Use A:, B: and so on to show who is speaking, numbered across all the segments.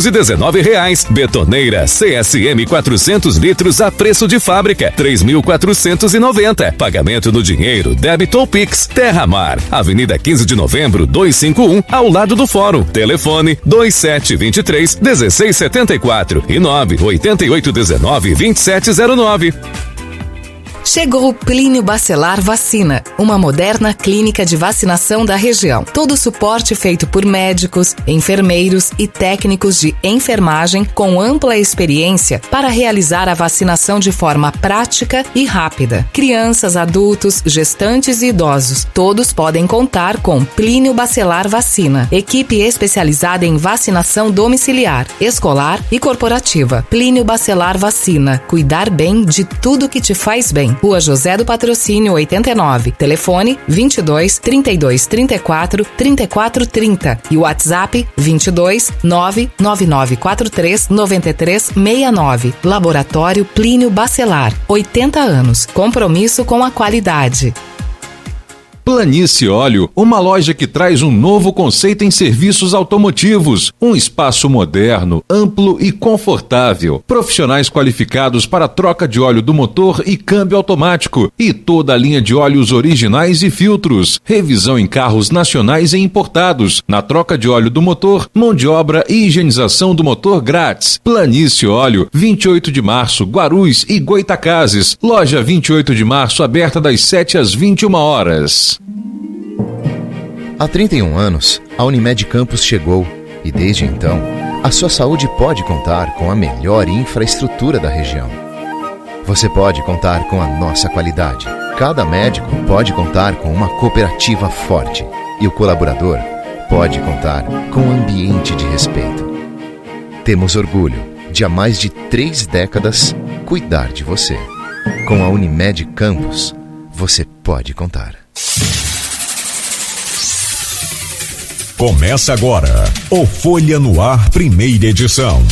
A: R$19. Betoneira CSM 400 litros a preço de fábrica, 3.490. Pagamento no dinheiro, débito ou Pix. Terra Mar, Avenida 15 de Novembro, 251, ao lado do Fórum. Telefone 2723-1674 e 98819-2709.
B: Chegou o Plínio Bacelar Vacina, uma moderna clínica de vacinação da região. Todo o suporte feito por médicos, enfermeiros e técnicos de enfermagem com ampla experiência para realizar a vacinação de forma prática e rápida. Crianças, adultos, gestantes e idosos, todos podem contar com Plínio Bacelar Vacina. Equipe especializada em vacinação domiciliar, escolar e corporativa. Plínio Bacelar Vacina. Cuidar bem de tudo que te faz bem. Rua José do Patrocínio 89, telefone 22 32 34 34 30 e WhatsApp 22 99943 93 69. Laboratório Plínio Bacelar, 80 anos, compromisso com a qualidade.
C: Planície Óleo, uma loja que traz um novo conceito em serviços automotivos, um espaço moderno, amplo e confortável, profissionais qualificados para troca de óleo do motor e câmbio automático e toda a linha de óleos originais e filtros, revisão em carros nacionais e importados, na troca de óleo do motor, mão de obra e higienização do motor grátis. Planície Óleo, 28 de março, Guarulhos e Goitacazes, loja 28 de março aberta das 7 às 21 horas.
D: Há 31 anos, a Unimed Campos chegou e, desde então, a sua saúde pode contar com a melhor infraestrutura da região. Você pode contar com a nossa qualidade. Cada médico pode contar com uma cooperativa forte e o colaborador pode contar com um ambiente de respeito. Temos orgulho de, há mais de 3 décadas, cuidar de você. Com a Unimed Campos, você pode contar.
E: Começa agora o Folha no Ar, primeira edição.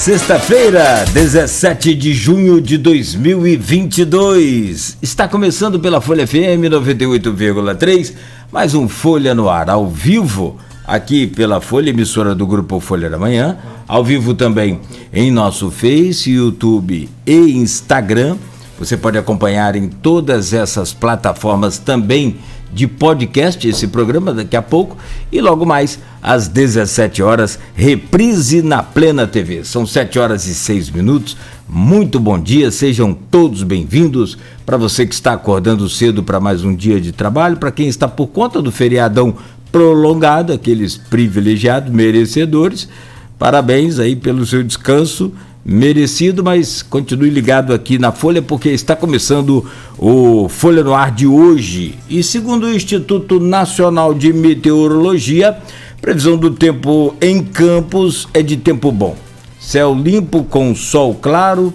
F: Sexta-feira, 17 de junho de 2022. Está começando pela Folha FM 98,3, mais um Folha no Ar, ao vivo, aqui pela Folha, emissora do Grupo Folha da Manhã, ao vivo também em nosso Face, YouTube e Instagram. Você pode acompanhar em todas essas plataformas também de podcast esse programa daqui a pouco e logo mais às 17 horas, reprise na Plena TV. São 7 horas e 6 minutos. Muito bom dia, sejam todos bem-vindos. Para você que está acordando cedo para mais um dia de trabalho, para quem está por conta do feriadão prolongado, aqueles privilegiados, merecedores, parabéns aí pelo seu descanso merecido, mas continue ligado aqui na Folha, porque está começando o Folha no Ar de hoje. E segundo o Instituto Nacional de Meteorologia, previsão do tempo em Campos é de tempo bom. Céu limpo com sol claro,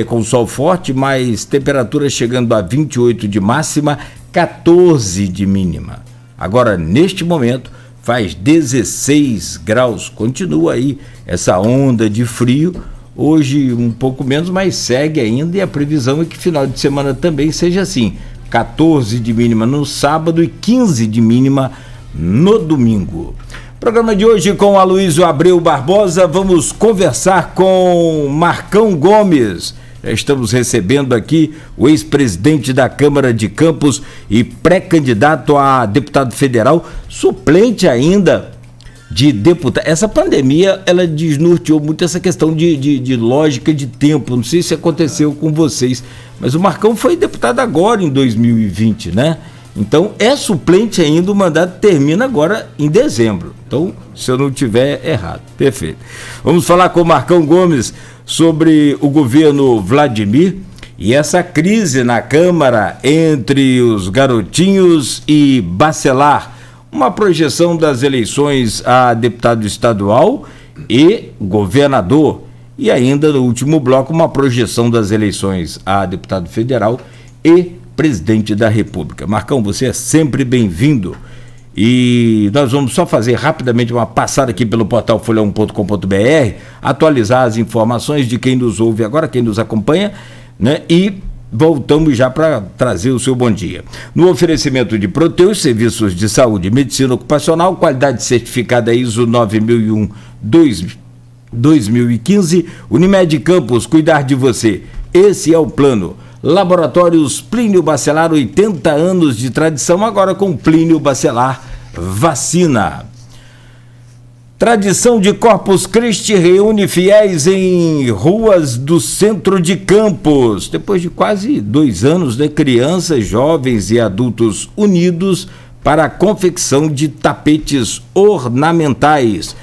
F: com sol forte, mas temperatura chegando a 28 de máxima, 14 de mínima. Agora, neste momento, faz 16 graus. Continua aí essa onda de frio. Hoje um pouco menos, mas segue ainda, e a previsão é que final de semana também seja assim: 14 de mínima no sábado e 15 de mínima no domingo. Programa de hoje com Aloysio Abreu Barbosa. Vamos conversar com Marcão Gomes. Já estamos recebendo aqui o ex-presidente da Câmara de Campos e pré-candidato a deputado federal, suplente ainda de deputado. Essa pandemia, ela desnorteou muito essa questão de lógica de tempo. Não sei se aconteceu com vocês, mas o Marcão foi deputado agora em 2020, né? Então é suplente ainda, o mandato termina agora em dezembro. Então, se eu não tiver errado. Perfeito. Vamos falar com o Marcão Gomes sobre o governo Vladimir e essa crise na Câmara entre os garotinhos e Bacelar. Uma projeção das eleições a deputado estadual e governador. E ainda no último bloco, uma projeção das eleições a deputado federal e presidente da República. Marcão, você é sempre bem-vindo. E nós vamos só fazer rapidamente uma passada aqui pelo portal folha1.com.br, atualizar as informações de quem nos ouve agora, quem nos acompanha, né? E voltamos já para trazer o seu bom dia. No oferecimento de Proteus, serviços de saúde e medicina ocupacional, qualidade certificada ISO 9001-2015, Unimed Campos, cuidar de você. Esse é o plano. Laboratórios Plínio Bacelar, 80 anos de tradição, agora com Plínio Bacelar Vacina. Tradição de Corpus Christi reúne fiéis em ruas do centro de Campos. Depois de quase 2 anos, né, crianças, jovens e adultos unidos para a confecção de tapetes ornamentais.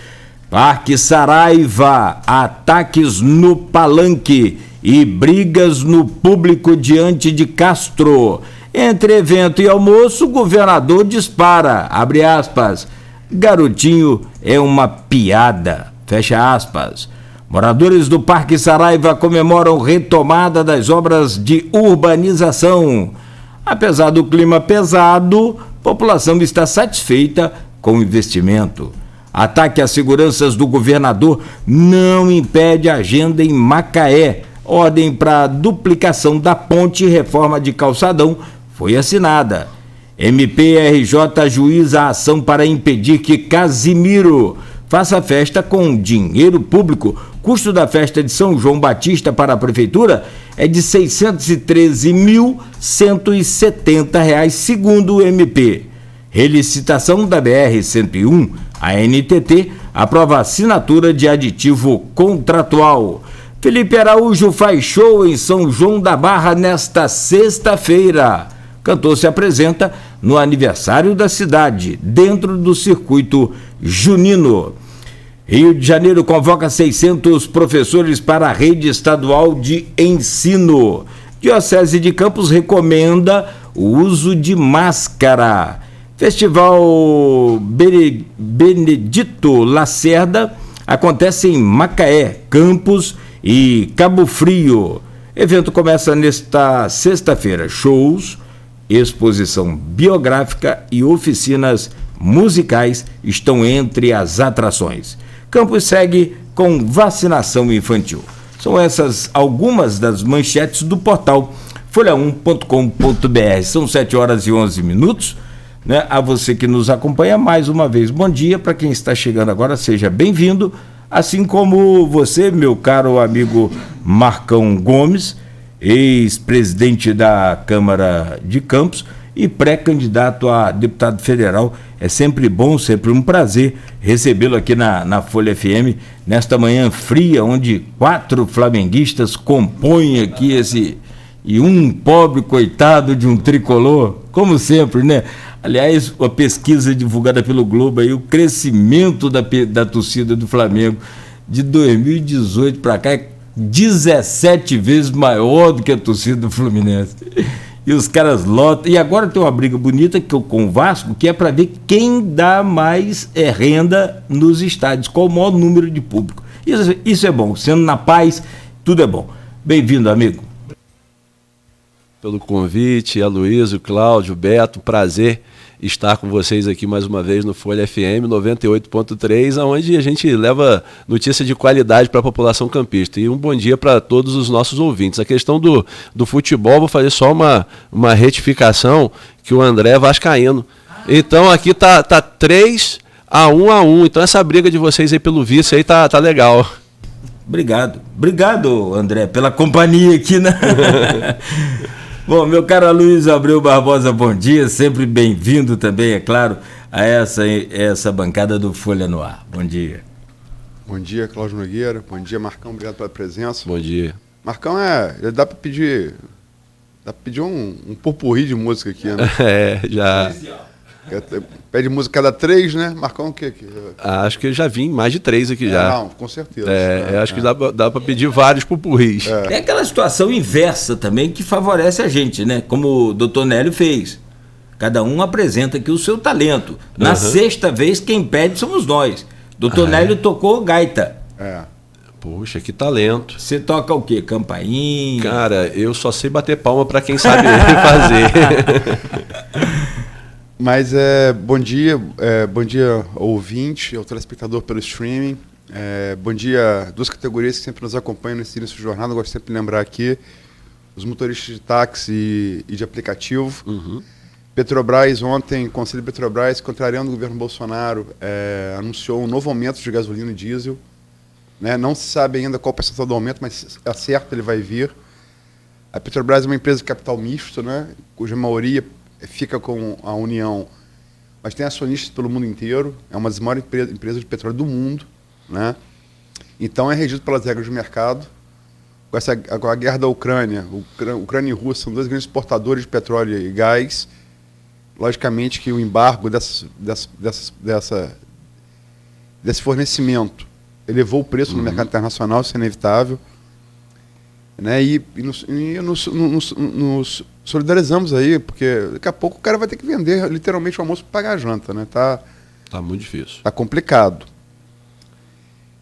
F: Parque Saraiva, ataques no palanque e brigas no público diante de Castro. Entre evento e almoço, o governador dispara, abre aspas, garotinho é uma piada, fecha aspas. Moradores do Parque Saraiva comemoram retomada das obras de urbanização. Apesar do clima pesado, a população está satisfeita com o investimento. Ataque às seguranças do governador não impede a agenda em Macaé. Ordem para duplicação da ponte e reforma de calçadão foi assinada. MPRJ ajuiza a ação para impedir que Casimiro faça festa com dinheiro público. Custo da festa de São João Batista para a prefeitura é de R$ 613.170, segundo o MP. Relicitação da BR-101, a NTT, aprova a assinatura de aditivo contratual. Felipe Araújo faz show em São João da Barra nesta sexta-feira. Cantor se apresenta no aniversário da cidade, dentro do circuito junino. Rio de Janeiro convoca 600 professores para a rede estadual de ensino. Diocese de Campos recomenda o uso de máscara. Festival Benedito Lacerda acontece em Macaé, Campos e Cabo Frio. Evento começa nesta sexta-feira. Shows, exposição biográfica e oficinas musicais estão entre as atrações. Campos segue com vacinação infantil. São essas algumas das manchetes do portal folha1.com.br. São 7h11, né? A você que nos acompanha mais uma vez, bom dia. Para quem está chegando agora, seja bem-vindo. Assim como você, meu caro amigo Marcão Gomes, ex-presidente da Câmara de Campos e pré-candidato a deputado federal. É sempre bom, sempre um prazer recebê-lo aqui na Folha FM, nesta manhã fria, onde 4 flamenguistas compõem aqui e um pobre coitado de um tricolor, como sempre, né? Aliás, a pesquisa divulgada pelo Globo aí, o crescimento da torcida do Flamengo de 2018 para cá é 17 vezes maior do que a torcida do Fluminense. E os caras lotam. E agora tem uma briga bonita com o Vasco, que é para ver quem dá mais renda nos estádios, qual o maior número de público. Isso é bom, sendo na paz, tudo é bom. Bem-vindo, amigo.
G: Pelo convite, Aloysio, Cláudio, Beto, prazer estar com vocês aqui mais uma vez no Folha FM 98.3, onde a gente leva notícia de qualidade para a população campista. E um bom dia para todos os nossos ouvintes. A questão do futebol, vou fazer só uma retificação, que o André é vascaíno. Então aqui tá 3-1. Então essa briga de vocês aí pelo vice aí tá legal.
F: Obrigado, André, pela companhia aqui, né? Bom, meu caro Luiz Abreu Barbosa, bom dia, sempre bem-vindo também, é claro, a essa bancada do Folha no Ar. Bom dia.
H: Bom dia, Cláudio Nogueira. Bom dia, Marcão, obrigado pela presença.
G: Bom dia.
H: Marcão, dá para pedir um purpurri de música aqui, né?
G: Já...
H: Pede música cada 3, né? Marcão, o que?
G: Acho que eu já vim mais de 3 aqui já.
H: Não, com certeza.
G: Acho que dá para pedir vários pupurris.
F: Tem aquela situação inversa também que favorece a gente, né? Como o Dr. Nélio fez. Cada um apresenta aqui o seu talento. Na sexta vez, quem pede somos nós. Dr. Nélio tocou gaita.
G: Poxa, que talento.
F: Você toca o quê? Campainha?
G: Cara, eu só sei bater palma para quem sabe fazer.
H: Mas bom dia ao ouvinte, ao telespectador pelo streaming. Bom dia a duas categorias que sempre nos acompanham nesse início de jornada. Eu gosto sempre de lembrar aqui os motoristas de táxi e de aplicativo. Petrobras ontem, o Conselho de Petrobras, contrariando o governo Bolsonaro, anunciou um novo aumento de gasolina e diesel. Né? Não se sabe ainda qual o percentual do aumento, mas é certo, ele vai vir. A Petrobras é uma empresa de capital misto, né? Cuja maioria fica com a União, mas tem acionistas pelo mundo inteiro, é uma das maiores empresas de petróleo do mundo, né? Então é regido pelas regras do mercado. Com a guerra da Ucrânia, Ucrânia e Rússia são dois grandes exportadores de petróleo e gás. Logicamente que o embargo desse fornecimento elevou o preço no mercado internacional, isso é inevitável. Né? E nos solidarizamos aí, porque daqui a pouco o cara vai ter que vender literalmente o almoço para pagar a janta, né? Tá
G: muito difícil.
H: Tá complicado.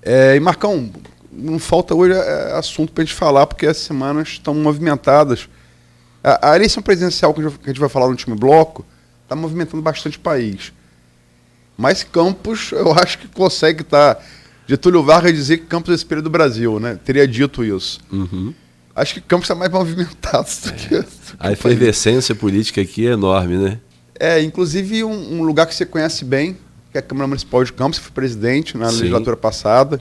H: E Marcão, não falta hoje assunto para a gente falar, porque as semanas estão movimentadas. A eleição presidencial que a gente vai falar no último bloco está movimentando bastante o país. Mas Campos, eu acho que consegue estar... Getúlio Vargas dizer que Campos é o espelho do Brasil, né? Teria dito isso. Acho que Campos está mais movimentado do que
G: a efervescência política aqui é enorme, né?
H: Inclusive um lugar que você conhece bem, que é a Câmara Municipal de Campos, você foi presidente na legislatura passada,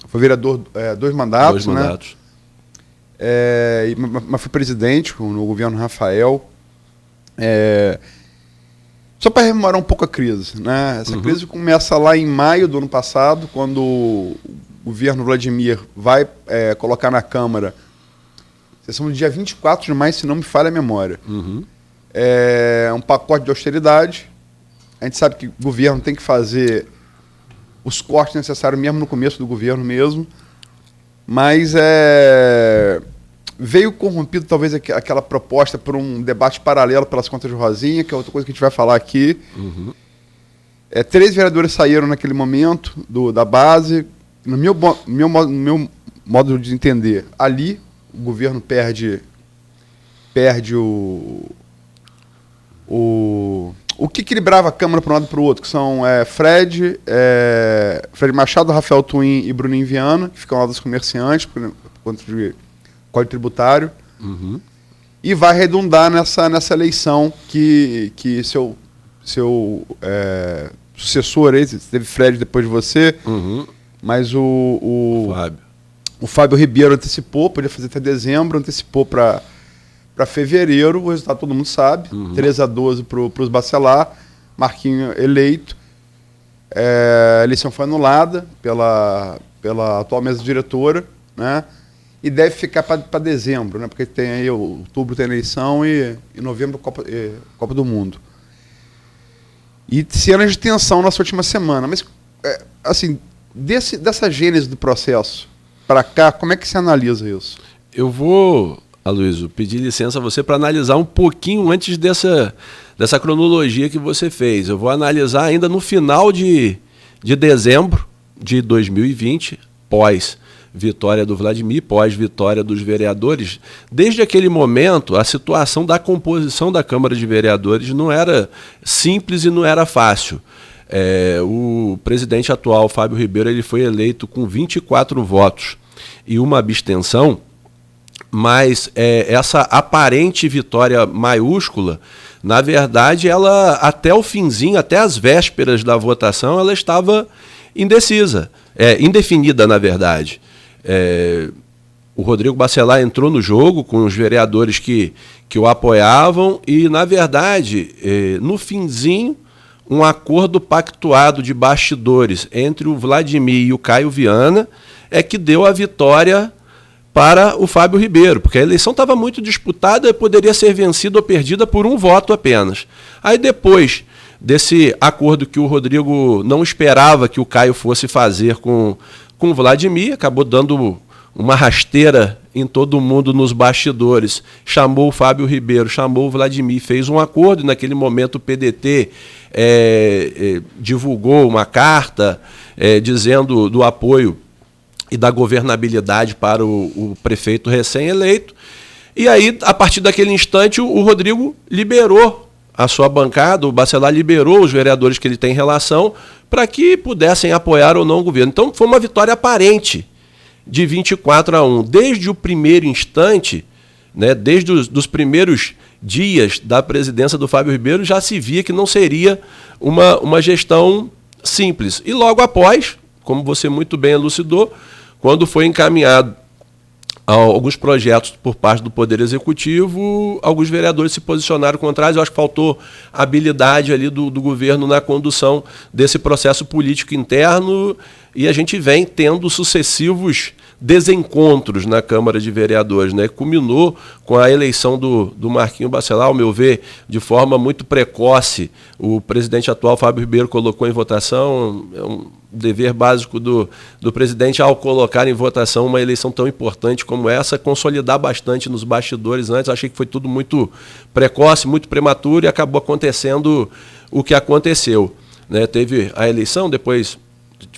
H: foi vereador 2 mandatos, né? 2 mandatos. Mas foi presidente no governo Rafael. Só para rememorar um pouco a crise, né? Essa crise começa lá em maio do ano passado, quando o governo Vladimir vai colocar na Câmara, sessão do dia 24 de maio, se não me falha a memória, um pacote de austeridade. A gente sabe que o governo tem que fazer os cortes necessários mesmo no começo do governo mesmo, mas veio corrompido talvez aquela proposta por um debate paralelo pelas contas de Rosinha, que é outra coisa que a gente vai falar aqui. 3 vereadores saíram naquele momento da base. No meu modo de entender, ali o governo perde o que equilibrava a Câmara para um lado e para o outro, que são Fred Machado, Rafael Twin e Bruninho Viana, que ficam lá dos comerciantes, por conta de Código Tributário, e vai redundar nessa eleição que seu sucessor aí, teve Fred depois de você, mas o Fábio Ribeiro antecipou, podia fazer até dezembro, antecipou para fevereiro, o resultado todo mundo sabe, 3-12 para os Bacelar, Marquinho eleito, a eleição foi anulada pela atual mesa diretora, né? E deve ficar para dezembro, né? Porque tem aí outubro tem eleição e novembro Copa do Mundo. E cenas de tensão nessa última semana. Mas, assim, dessa gênese do processo para cá, como é que você analisa isso?
G: Eu vou, Aloysio, pedir licença a você para analisar um pouquinho antes dessa cronologia que você fez. Eu vou analisar ainda no final de dezembro de 2020, pós vitória do Vladimir, pós-vitória dos vereadores. Desde aquele momento, a situação da composição da Câmara de Vereadores não era simples e não era fácil. O presidente atual, Fábio Ribeiro, ele foi eleito com 24 votos e uma abstenção, mas essa aparente vitória maiúscula, na verdade, ela até o finzinho, até as vésperas da votação, ela estava indecisa, indefinida, na verdade. O Rodrigo Bacelar entrou no jogo com os vereadores que o apoiavam e, na verdade, no finzinho, um acordo pactuado de bastidores entre o Vladimir e o Caio Viana que deu a vitória para o Fábio Ribeiro, porque a eleição estava muito disputada e poderia ser vencida ou perdida por um voto apenas. Aí depois desse acordo que o Rodrigo não esperava que o Caio fosse fazer com o Vladimir, acabou dando uma rasteira em todo mundo nos bastidores, chamou o Fábio Ribeiro, chamou o Vladimir, fez um acordo, e naquele momento o PDT divulgou uma carta dizendo do apoio e da governabilidade para o prefeito recém-eleito. E aí, a partir daquele instante, o Rodrigo liberou a sua bancada, o Bacelar liberou os vereadores que ele tem relação para que pudessem apoiar ou não o governo. Então, foi uma vitória aparente de 24-1. Desde o primeiro instante, né, desde os primeiros dias da presidência do Fábio Ribeiro, já se via que não seria uma gestão simples. E logo após, como você muito bem elucidou, quando foi encaminhado alguns projetos por parte do Poder Executivo, alguns vereadores se posicionaram contrários. Eu acho que faltou habilidade ali do governo na condução desse processo político interno, e a gente vem tendo sucessivos desencontros na Câmara de Vereadores, né? Culminou com a eleição do Marquinho Bacelar, ao meu ver, de forma muito precoce. O presidente atual, Fábio Ribeiro, colocou em votação, um dever básico do presidente, ao colocar em votação uma eleição tão importante como essa, consolidar bastante nos bastidores antes. Achei que foi tudo muito precoce, muito prematuro, e acabou acontecendo o que aconteceu, né? Teve a eleição, depois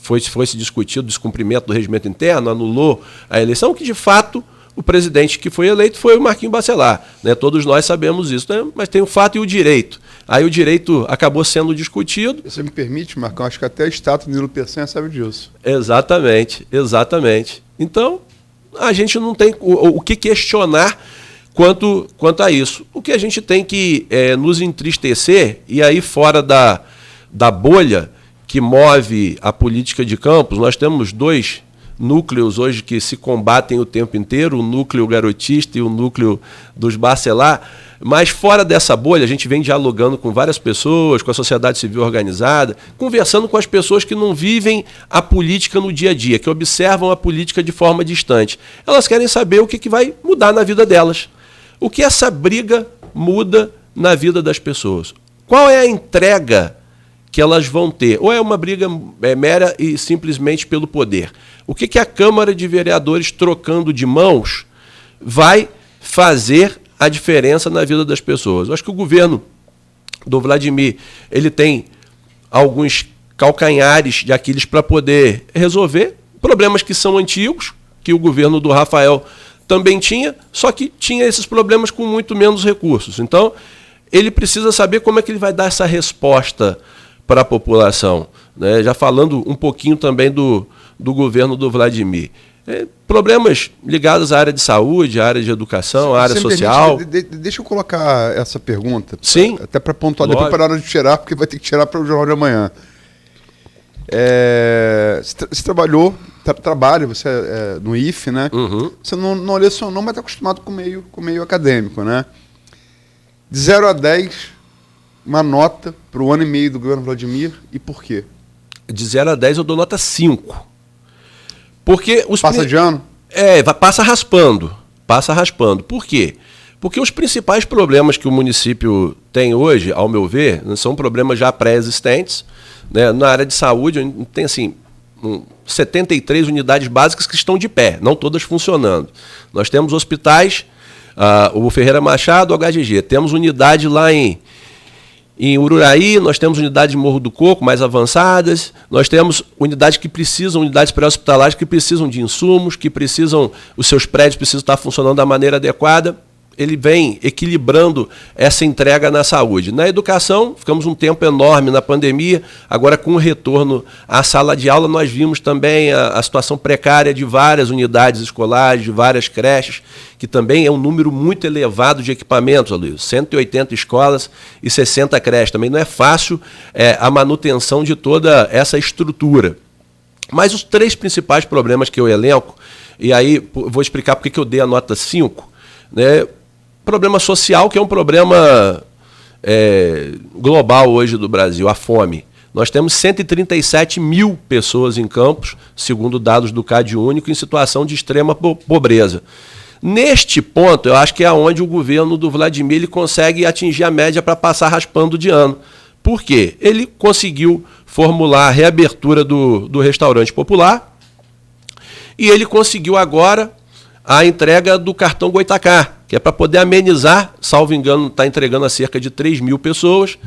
G: foi se discutido o descumprimento do regimento interno, anulou a eleição, que de fato o presidente que foi eleito foi o Marquinho Bacelar, né? Todos nós sabemos isso, né? Mas tem o fato e o direito. Aí o direito acabou sendo discutido.
H: Você me permite, Marcão? Acho que até a estátua do Nilo Peçanha sabe disso.
G: Exatamente, exatamente. Então, a gente não tem o que questionar quanto a isso. O que a gente tem que nos entristecer, e aí fora da bolha que move a política de Campos, nós temos dois núcleos hoje que se combatem o tempo inteiro, o núcleo garotista e o núcleo dos Bacelar, mas fora dessa bolha a gente vem dialogando com várias pessoas, com a sociedade civil organizada, conversando com as pessoas que não vivem a política no dia a dia, que observam a política de forma distante. Elas querem saber o que vai mudar na vida delas. O que essa briga muda na vida das pessoas? Qual é a entrega que elas vão ter? Ou é uma briga mera e simplesmente pelo poder? O que a Câmara de Vereadores, trocando de mãos, vai fazer a diferença na vida das pessoas? Eu acho que o governo do Vladimir, ele tem alguns calcanhares de Aquiles para poder resolver problemas que são antigos, que o governo do Rafael também tinha, só que tinha esses problemas com muito menos recursos. Então, ele precisa saber como é que ele vai dar essa resposta para a população, né? Já falando um pouquinho também do governo do Vladimir. Problemas ligados à área de saúde, à área de educação, à área social.
H: Deixa eu colocar essa pergunta.
G: Sim.
H: Até para pontuar, depois para a hora de tirar, porque vai ter que tirar para o Jornal de Amanhã. Você trabalha, você no IFE, né?
G: Uhum.
H: Você não lê seu nome, mas está acostumado com o meio acadêmico, né? De 0 a 10... uma nota para o ano e meio do governo Vladimir, e por quê?
G: De 0 a 10 eu dou nota 5. Porque
H: passa de ano?
G: Passa raspando. Por quê? Porque os principais problemas que o município tem hoje, ao meu ver, são problemas já pré-existentes, né? Na área de saúde, tem assim, 73 unidades básicas que estão de pé, não todas funcionando. Nós temos hospitais, o Ferreira Machado, o HGG. Temos unidade lá em Em Ururaí, nós temos unidades de Morro do Coco mais avançadas, nós temos unidades pré-hospitalares que precisam de insumos, os seus prédios precisam estar funcionando da maneira adequada. Ele vem equilibrando essa entrega na saúde. Na educação, ficamos um tempo enorme na pandemia, agora com o retorno à sala de aula, nós vimos também a situação precária de várias unidades escolares, de várias creches, que também é um número muito elevado de equipamentos, Aloysio, 180 escolas e 60 creches. Também não é fácil a manutenção de toda essa estrutura. Mas os 3 principais problemas que eu elenco, e aí vou explicar por que eu dei a nota 5, né? Problema social, que é um problema global hoje do Brasil, a fome. Nós temos 137 mil pessoas em Campos, segundo dados do CadÚnico, em situação de extrema pobreza. Neste ponto, eu acho que é onde o governo do Vladimir ele consegue atingir a média para passar raspando de ano. Por quê? Ele conseguiu formular a reabertura do restaurante popular e ele conseguiu agora a entrega do cartão Goitacá, que é para poder amenizar, salvo engano, está entregando a cerca de 3 mil pessoas,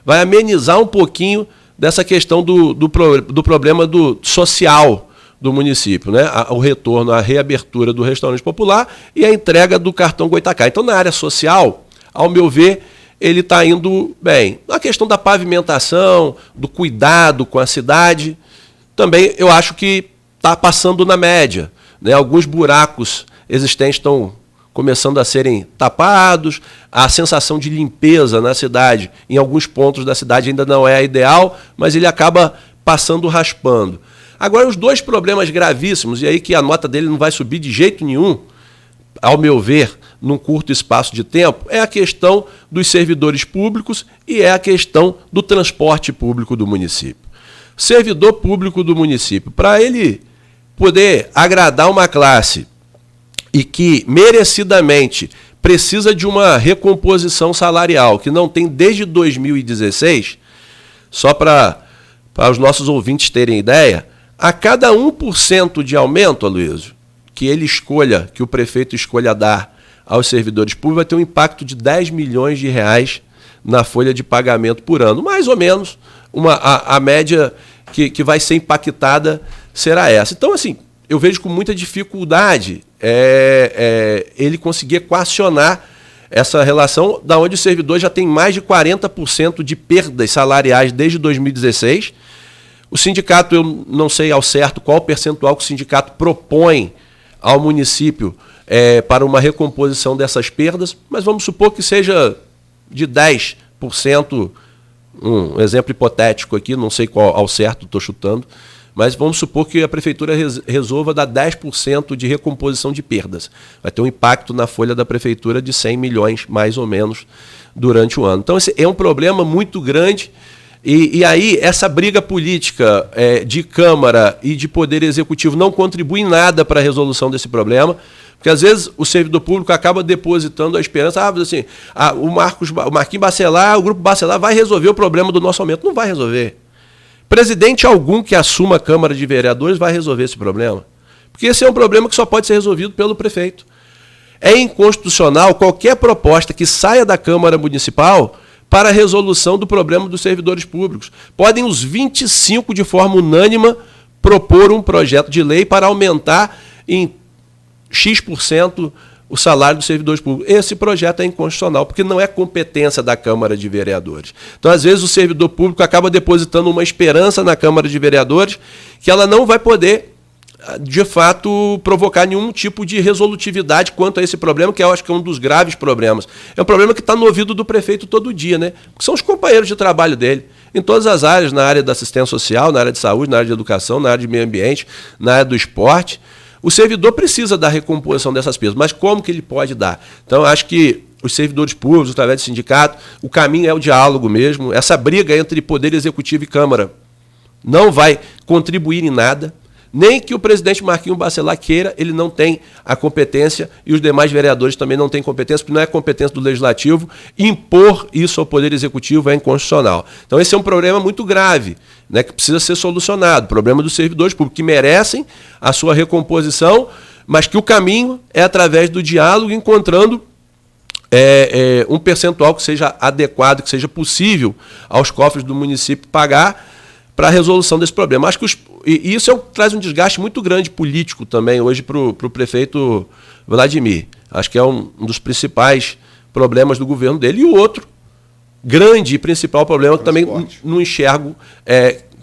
G: vai amenizar um pouquinho dessa questão do problema social do município, né? O retorno, a reabertura do restaurante popular e a entrega do cartão Goitacá. Então, na área social, ao meu ver, ele está indo bem. Na questão da pavimentação, do cuidado com a cidade, também eu acho que está passando na média, né? Alguns buracos existentes estão começando a serem tapados, a sensação de limpeza na cidade, em alguns pontos da cidade ainda não é a ideal, mas ele acaba passando raspando. Agora, os 2 problemas gravíssimos, e aí que a nota dele não vai subir de jeito nenhum, ao meu ver, num curto espaço de tempo, é a questão dos servidores públicos e é a questão do transporte público do município. Servidor público do município, para ele poder agradar uma classe e que merecidamente precisa de uma recomposição salarial, que não tem desde 2016, só para os nossos ouvintes terem ideia, a cada 1% de aumento, Aloysio, que o prefeito escolha dar aos servidores públicos, vai ter um impacto de 10 milhões de reais na folha de pagamento por ano. Mais ou menos, a média que vai ser impactada será essa. Então, assim, eu vejo com muita dificuldade ele conseguir equacionar essa relação, da onde o servidor já tem mais de 40% de perdas salariais desde 2016. O sindicato, eu não sei ao certo qual o percentual que o sindicato propõe ao município para uma recomposição dessas perdas, mas vamos supor que seja de 10%, um exemplo hipotético aqui, não sei qual ao certo, estou chutando, mas vamos supor que a prefeitura resolva dar 10% de recomposição de perdas. Vai ter um impacto na folha da prefeitura de 100 milhões, mais ou menos, durante o ano. Então, esse é um problema muito grande. E aí, essa briga política de Câmara e de Poder Executivo não contribui em nada para a resolução desse problema, porque às vezes o servidor público acaba depositando a esperança, o Marquinhos Bacelar, o Grupo Bacelar vai resolver o problema do nosso aumento. Não vai resolver. Presidente algum que assuma a Câmara de Vereadores vai resolver esse problema, porque esse é um problema que só pode ser resolvido pelo prefeito. É inconstitucional qualquer proposta que saia da Câmara Municipal para a resolução do problema dos servidores públicos. Podem os 25, de forma unânime, propor um projeto de lei para aumentar em X% o salário dos servidores públicos. Esse projeto é inconstitucional, porque não é competência da Câmara de Vereadores. Então, às vezes, o servidor público acaba depositando uma esperança na Câmara de Vereadores que ela não vai poder, de fato, provocar nenhum tipo de resolutividade quanto a esse problema, que eu acho que é um dos graves problemas. É um problema que está no ouvido do prefeito todo dia, né? Porque são os companheiros de trabalho dele, em todas as áreas, na área da assistência social, na área de saúde, na área de educação, na área de meio ambiente, na área do esporte. O servidor precisa da recomposição dessas perdas, mas como que ele pode dar? Então, eu acho que os servidores públicos, através do sindicato, o caminho é o diálogo mesmo. Essa briga entre Poder Executivo e Câmara não vai contribuir em nada. Nem que o presidente Marquinhos Bacelar queira, ele não tem a competência, e os demais vereadores também não têm competência, porque não é competência do Legislativo. Impor isso ao Poder Executivo é inconstitucional. Então, esse é um problema muito grave, né, que precisa ser solucionado. Problema dos servidores públicos, que merecem a sua recomposição, mas que o caminho é através do diálogo, encontrando um percentual que seja adequado, que seja possível aos cofres do município pagar para a resolução desse problema. Acho que e isso traz um desgaste muito grande político também hoje para o prefeito Vladimir. Acho que é um dos principais problemas do governo dele. E o outro grande e principal problema que também não enxergo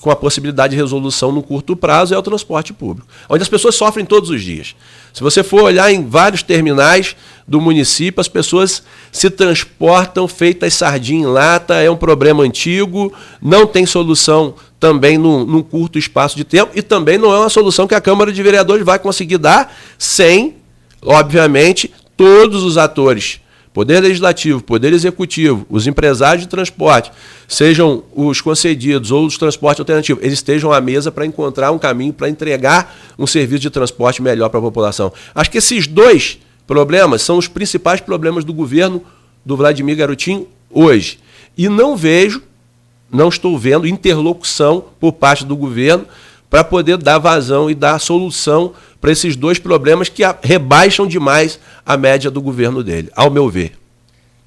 G: com a possibilidade de resolução no curto prazo é o transporte público, onde as pessoas sofrem todos os dias. Se você for olhar em vários terminais do município, as pessoas se transportam feitas sardinha em lata, é um problema antigo, não tem solução também num curto espaço de tempo e também não é uma solução que a Câmara de Vereadores vai conseguir dar sem, obviamente, todos os atores, Poder Legislativo, Poder Executivo, os empresários de transporte, sejam os concedidos ou os transportes alternativos, eles estejam à mesa para encontrar um caminho para entregar um serviço de transporte melhor para a população. Acho que esses dois problemas são os principais problemas do governo do Vladimir Garotinho hoje. E não estou vendo interlocução por parte do governo para poder dar vazão e dar solução para esses dois problemas que rebaixam demais a média do governo dele, ao meu ver.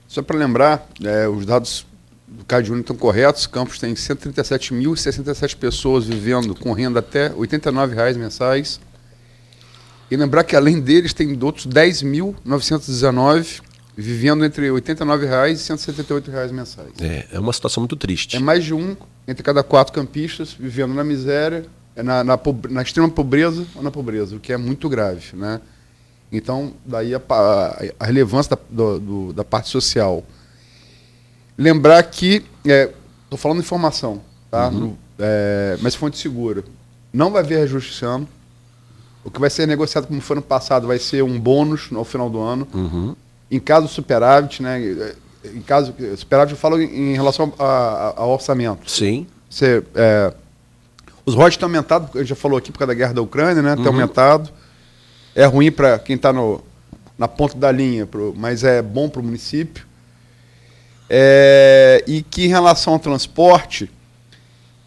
H: Só para lembrar, os dados do CadÚnico estão corretos, Campos tem 137.067 pessoas vivendo com renda até R$ 89,00 mensais. E lembrar que além deles tem outros 10.919 vivendo entre R$ 89,00 e R$ 178,00 mensais.
G: É uma situação muito triste.
H: É mais de um entre cada 4 campistas vivendo na miséria, na extrema pobreza ou na pobreza, o que é muito grave, né? Então, daí a relevância da parte social. Lembrar que, estou falando de informação, tá? Mas fonte segura. Não vai haver reajuste esse ano. O que vai ser negociado como foi no passado vai ser um bônus no final do ano. Em caso de superávit, né? Em caso superávit, eu falo em relação ao orçamento.
G: Sim.
H: Os royalties têm aumentado, a gente já falou aqui por causa da guerra da Ucrânia, né? Tem aumentado. É ruim para quem está na ponta da linha, mas é bom para o município. E que em relação ao transporte,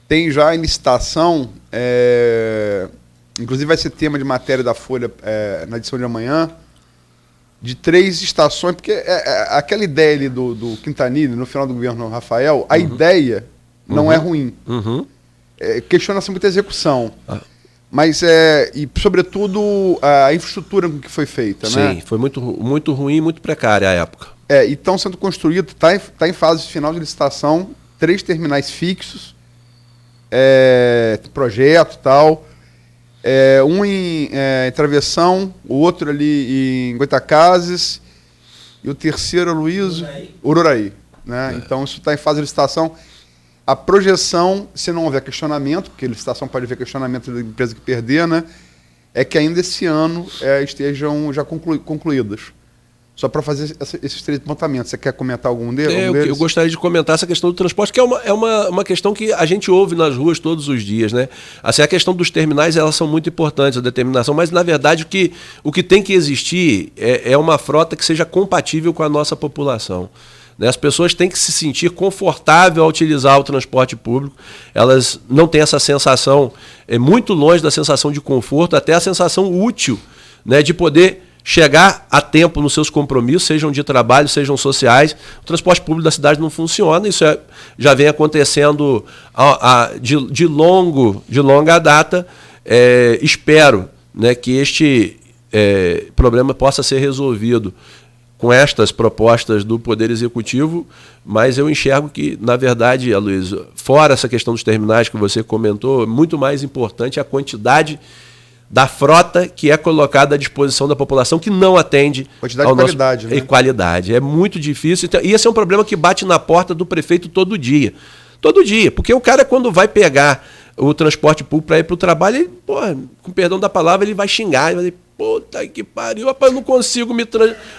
H: tem já em licitação, inclusive vai ser tema de matéria da Folha na edição de amanhã, de 3 estações, porque aquela ideia ali do Quintanilha, no final do governo Rafael, a ideia não é ruim. Questiona-se muita execução. Mas, e sobretudo, a infraestrutura com que foi feita.
G: Sim,
H: né?
G: Foi muito, muito ruim e muito precária a época.
H: E estão sendo construídos, está em fase final de licitação, 3 terminais fixos, projeto e tal. Um em Travessão, o outro ali em Goitacazes, e o terceiro, Luiz, Ururaí. Né? Então, isso está em fase de licitação. A projeção, se não houver questionamento, porque a licitação pode haver questionamento da empresa que perder, né? É que ainda esse ano estejam já concluídas. Só para fazer esses 3 apontamentos. Você quer comentar algum deles?
G: Eu gostaria de comentar essa questão do transporte, que é uma questão que a gente ouve nas ruas todos os dias, né? Assim, a questão dos terminais, elas são muito importantes, a determinação, mas, na verdade, o que tem que existir é uma frota que seja compatível com a nossa população. As pessoas têm que se sentir confortáveis ao utilizar o transporte público. Elas não têm essa sensação, muito longe da sensação de conforto, até a sensação útil, né, de poder chegar a tempo nos seus compromissos, sejam de trabalho, sejam sociais. O transporte público da cidade não funciona, isso já vem acontecendo de longa data. Espero, né, que este problema possa ser resolvido com estas propostas do Poder Executivo, mas eu enxergo que, na verdade, Aloysio, fora essa questão dos terminais que você comentou, muito mais importante a quantidade da frota que é colocada à disposição da população, que não atende
H: quantidade e qualidade, né?
G: Qualidade. É muito difícil. E esse é um problema que bate na porta do prefeito todo dia. Todo dia. Porque o cara, quando vai pegar o transporte público para ir para o trabalho, ele, com perdão da palavra, ele vai xingar, ele vai dizer, puta que pariu, rapaz, não consigo me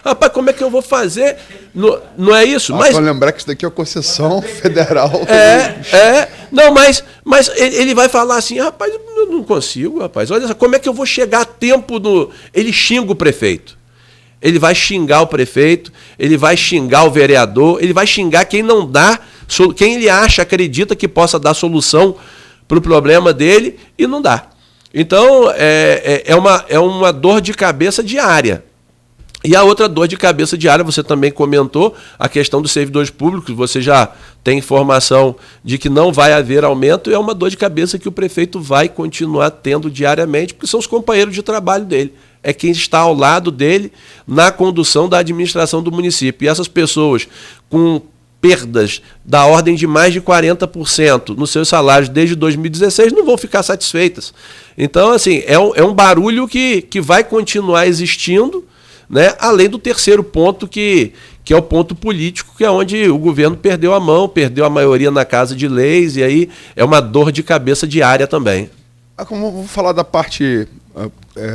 G: rapaz, como é que eu vou fazer? Não é isso?
H: Mas lembrar que isso daqui é uma concessão federal.
G: Não, mas ele vai falar assim, rapaz, eu não consigo, rapaz, olha só, como é que eu vou chegar a tempo no... Ele xinga o prefeito. Ele vai xingar o prefeito, ele vai xingar o vereador, ele vai xingar quem não dá, quem ele acredita que possa dar solução para o problema dele e não dá. Então, é uma dor de cabeça diária. E a outra dor de cabeça diária, você também comentou, a questão dos servidores públicos, você já tem informação de que não vai haver aumento, e é uma dor de cabeça que o prefeito vai continuar tendo diariamente, porque são os companheiros de trabalho dele. É quem está ao lado dele na condução da administração do município. E essas pessoas com perdas da ordem de mais de 40% nos seus salários desde 2016 não vão ficar satisfeitas. Então, assim, é um barulho que vai continuar existindo, né? Além do terceiro ponto, que é o ponto político, que é onde o governo perdeu a mão, perdeu a maioria na Casa de Leis, e aí é uma dor de cabeça diária também.
H: Como vou falar da parte,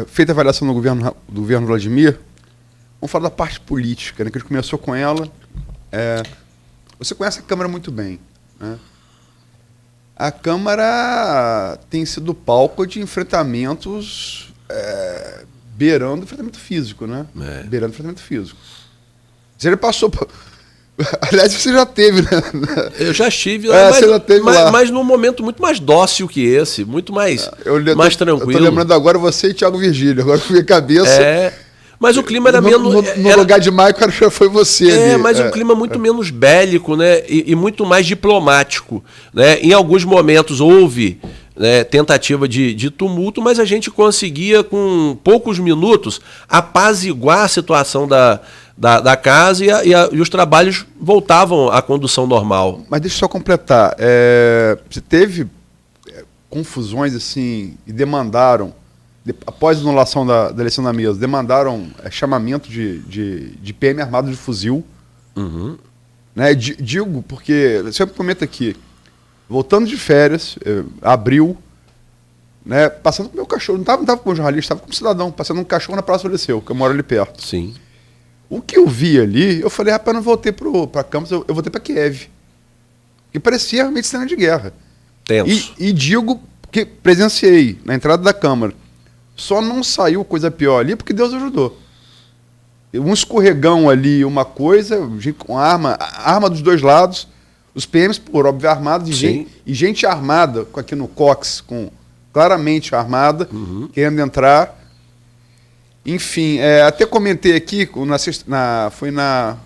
H: feita a avaliação do governo Vladimir, vamos falar da parte política, né, que a gente começou com ela. Você conhece a Câmara muito bem, né? A Câmara tem sido palco de enfrentamentos beirando enfrentamento físico, né? Beirando enfrentamento físico. Ele passou por... Aliás, você já teve, né?
G: Eu já estive lá,
H: você já teve lá.
G: Mas num momento muito mais dócil que esse, muito mais tranquilo.
H: Eu tô lembrando agora você e Thiago Virgílio, agora com a minha cabeça...
G: Mas o clima era menos...
H: No lugar de Maicon, já foi você.
G: Mas um clima muito menos bélico, né? E muito mais diplomático, né? Em alguns momentos houve, né, tentativa de tumulto, mas a gente conseguia, com poucos minutos, apaziguar a situação da casa e os trabalhos voltavam à condução normal.
H: Mas deixa eu só completar. Você teve confusões assim e demandaram, após a anulação da eleição da mesa, demandaram chamamento de PM armado de fuzil.
G: Uhum.
H: Né? Digo, porque, você comenta aqui, voltando de férias, abril, né, passando com o meu cachorro, não estava com o jornalista, estava com um cidadão, passando um cachorro na Praça do Liceu, que eu moro ali perto.
G: Sim.
H: O que eu vi ali, eu falei, rapaz, eu não voltei para Campos, eu voltei para Kiev. Que parecia realmente cena de guerra.
G: Tenso.
H: E digo que presenciei na entrada da Câmara. Só não saiu coisa pior ali porque Deus ajudou. Um escorregão ali, uma coisa, gente com arma dos dois lados, os PMs, por óbvio, armados, e gente armada, aqui no Cox, claramente armada, querendo entrar. Enfim, até comentei aqui, foi na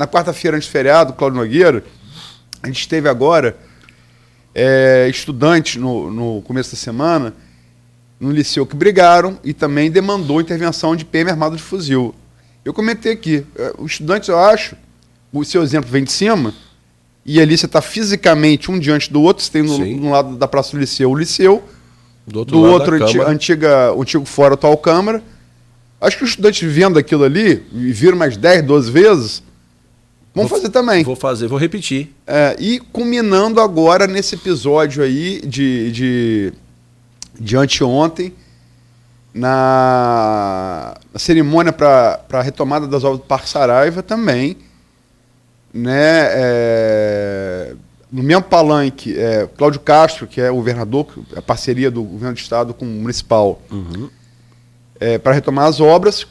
H: quarta-feira antes do feriado, Cláudio Nogueira, a gente teve agora estudantes no começo da semana, no liceu, que brigaram e também demandou intervenção de PM armado de fuzil. Eu comentei aqui, os estudantes, eu acho, o seu exemplo vem de cima, e ali você está fisicamente um diante do outro, você tem no lado da Praça do Liceu o Liceu, do outro antigo fórum, atual Câmara. Acho que os estudantes vendo aquilo ali, e viram mais 10, 12 vezes, vão fazer também.
G: Vou repetir.
H: E culminando agora nesse episódio aí de anteontem, na cerimônia para a retomada das obras do Parque Saraiva também, né, no mesmo palanque, Cláudio Castro, que é o governador, a parceria do governo do estado com o municipal, para retomar as obras,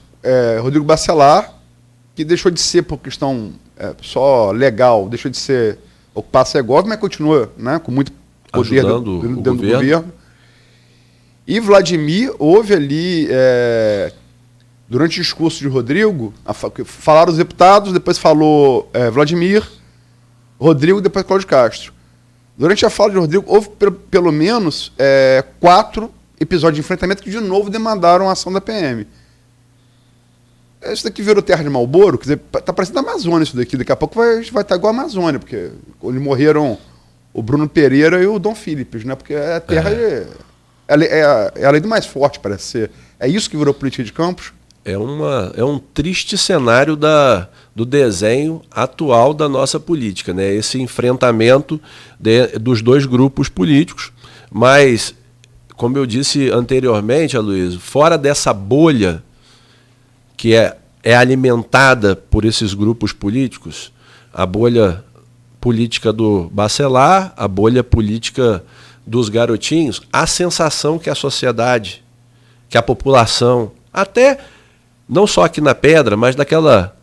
H: Rodrigo Bacelar, que deixou de ser por questão só legal, deixou de ser ocupar a Segov, mas continua, né, com muito poder dentro do governo. E Vladimir, houve ali, durante o discurso de Rodrigo, falaram os deputados, depois falou Vladimir, Rodrigo, depois Cláudio Castro. Durante a fala de Rodrigo, houve pelo menos 4 episódios de enfrentamento que de novo demandaram a ação da PM. Isso daqui virou terra de Marlboro, quer dizer, tá parecendo a Amazônia isso daqui, daqui a pouco vai estar igual a Amazônia, porque onde morreram o Bruno Pereira e o Dom Philips, né? Porque é terra é a lei do mais forte, parece ser. É isso que virou política de Campos?
G: É um triste cenário do desenho atual da nossa política, né? Esse enfrentamento dos dois grupos políticos, mas, como eu disse anteriormente, Aloysio, fora dessa bolha que é alimentada por esses grupos políticos, a bolha política do Bacelar, a bolha política dos garotinhos, a sensação que a sociedade, que a população, até não só aqui na Pedra, mas daquela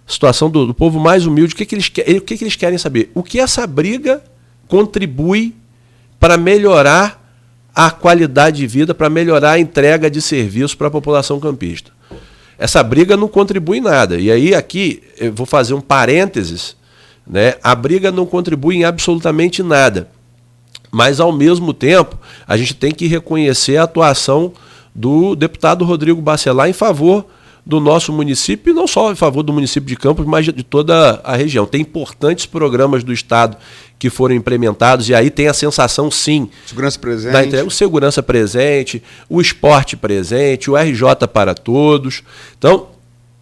G: situação do povo mais humilde, o que eles querem saber? O que essa briga contribui para melhorar a qualidade de vida, para melhorar a entrega de serviço para a população campista? essa briga não contribui em nada. E aí aqui eu vou fazer um parênteses, né? A briga não contribui em absolutamente nada. Mas, ao mesmo tempo, a gente tem que reconhecer a atuação do deputado Rodrigo Bacelar em favor do nosso município, e não só em favor do município de Campos, mas de toda a região. Tem importantes programas do Estado que foram implementados, e aí tem a sensação, sim,
H: segurança presente,
G: da entrega, o segurança presente, o esporte presente, o RJ para todos. Então,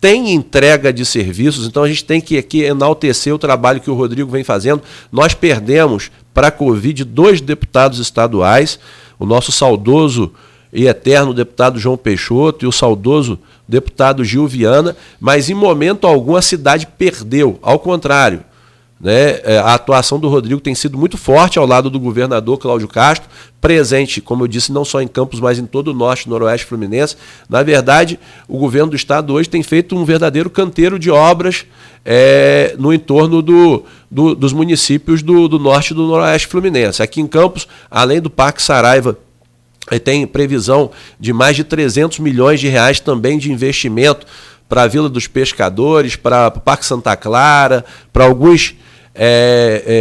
G: tem entrega de serviços, então a gente tem que aqui enaltecer o trabalho que o Rodrigo vem fazendo. Nós perdemos para a Covid 2 deputados estaduais, o nosso saudoso e eterno deputado João Peixoto e o saudoso deputado Gil Viana, mas em momento algum a cidade perdeu, ao contrário, né? A atuação do Rodrigo tem sido muito forte ao lado do governador Cláudio Castro, presente, como eu disse, não só em Campos, mas em todo o norte e noroeste fluminense. Na verdade, o governo do estado hoje tem feito um verdadeiro canteiro de obras no entorno dos municípios do norte e do noroeste fluminense. Aqui em Campos, além do Parque Saraiva, tem previsão de mais de 300 milhões de reais também de investimento para a Vila dos Pescadores, para o Parque Santa Clara, para alguns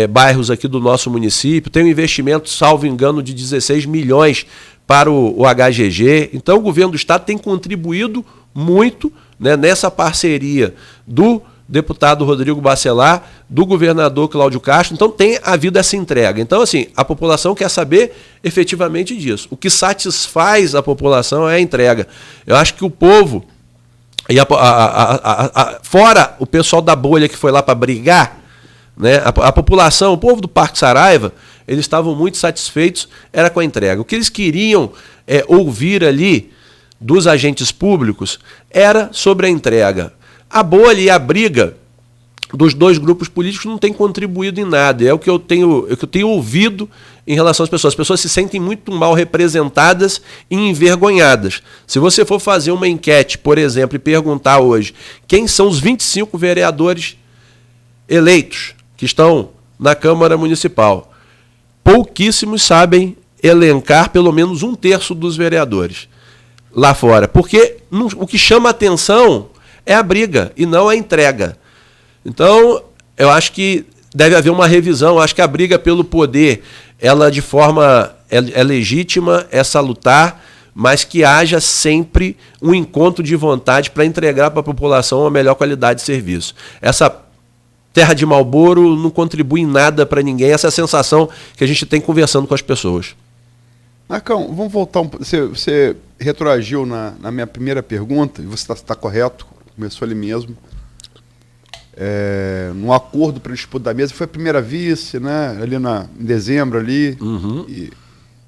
G: bairros aqui do nosso município. Tem um investimento, salvo engano, de 16 milhões para o HGG. Então, o governo do estado tem contribuído muito, né, nessa parceria do deputado Rodrigo Bacelar, do governador Cláudio Castro. Então tem havido essa entrega. Então, assim, a população quer saber efetivamente disso. O que satisfaz a população é a entrega. Eu acho que o povo, e fora o pessoal da bolha que foi lá para brigar, né, a população, o povo do Parque Saraiva, eles estavam muito satisfeitos, era com a entrega. O que eles queriam ouvir ali dos agentes públicos era sobre a entrega. A bolha e a briga dos dois grupos políticos não tem contribuído em nada. É o que eu tenho ouvido em relação às pessoas. As pessoas se sentem muito mal representadas e envergonhadas. Se você for fazer uma enquete, por exemplo, e perguntar hoje quem são os 25 vereadores eleitos que estão na Câmara Municipal, pouquíssimos sabem elencar pelo menos 1/3 dos vereadores lá fora. Porque o que chama a atenção é a briga e não a entrega. Então, eu acho que deve haver uma revisão. Eu acho que a briga pelo poder, ela de forma é legítima, é salutar, mas que haja sempre um encontro de vontade para entregar para a população uma melhor qualidade de serviço. Essa terra de Marlboro não contribui em nada para ninguém. Essa é a sensação que a gente tem conversando com as pessoas.
H: Marcão, vamos voltar um pouco. Você retroagiu na minha primeira pergunta, e você está correto, começou ali mesmo. No acordo para disputa da mesa, foi a primeira vice, né? Ali em dezembro ali. Uhum. E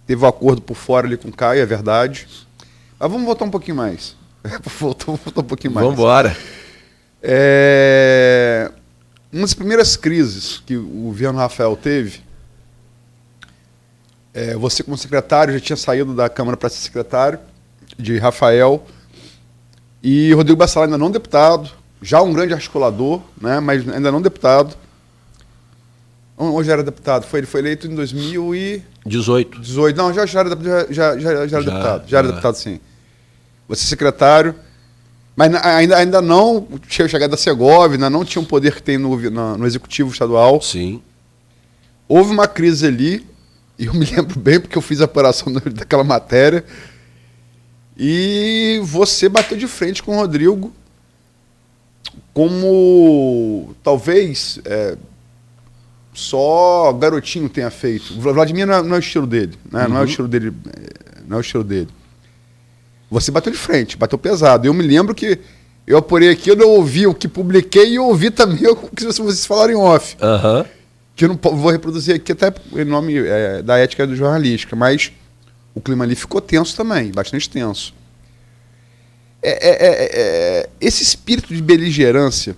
H: teve um acordo por fora ali com o Caio, é verdade. Mas vamos voltar um pouquinho mais. Voltar um pouquinho mais.
G: Vamos embora.
H: Uma das primeiras crises que o governo Rafael teve, você como secretário já tinha saído da Câmara para ser secretário de Rafael, e Rodrigo Bacelar ainda não deputado, já um grande articulador, né, mas ainda não deputado. Hoje era deputado, ele foi eleito em 2018. Não, já era deputado. Já era deputado, sim. Você secretário, mas ainda não tinha chegado da Segovia, ainda não tinha o poder que tem no Executivo Estadual.
G: Sim.
H: Houve uma crise ali, e eu me lembro bem porque eu fiz a apuração daquela matéria, e você bateu de frente com o Rodrigo, como talvez só garotinho tenha feito. O Vladimir não é o estilo dele, né? Uhum. Não é o estilo dele. Você bateu de frente, bateu pesado. Eu me lembro que eu apurei aqui, eu ouvi o que publiquei e eu ouvi também o que vocês falaram em off.
G: Uhum.
H: Que eu não vou reproduzir aqui até em nome da ética do jornalística, mas o clima ali ficou tenso também, bastante tenso. Esse espírito de beligerância,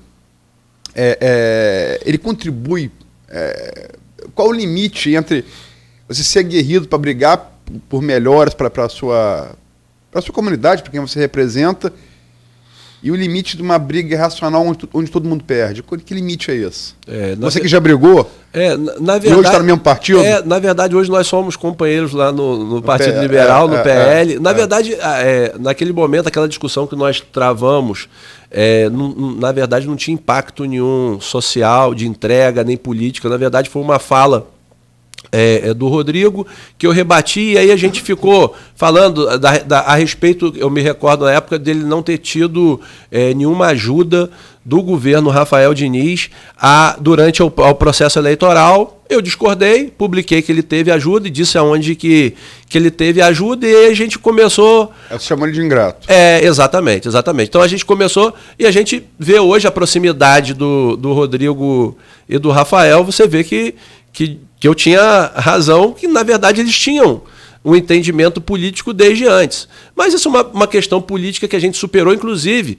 H: ele contribui. Qual o limite entre você ser aguerrido para brigar por melhoras para a sua comunidade, para quem você representa, E o limite de uma briga irracional onde todo mundo perde. Que limite é esse? Você que já brigou?
G: Na verdade,
H: e hoje está no mesmo partido?
G: Na verdade, hoje nós somos companheiros lá no Partido Liberal, no PL. Na verdade, naquele momento, aquela discussão que nós travamos, na verdade, não tinha impacto nenhum social, de entrega, nem política. Na verdade, foi uma fala do Rodrigo, que eu rebati, e aí a gente ficou falando a respeito, eu me recordo na época dele não ter tido nenhuma ajuda do governo Rafael Diniz durante o processo eleitoral. Eu discordei, publiquei que ele teve ajuda e disse aonde que ele teve ajuda, e aí a gente começou...
H: Você chamou ele de ingrato.
G: Exatamente. Então a gente começou, e a gente vê hoje a proximidade do Rodrigo e do Rafael. Você vê que eu tinha razão, que na verdade eles tinham um entendimento político desde antes. Mas isso é uma questão política que a gente superou, inclusive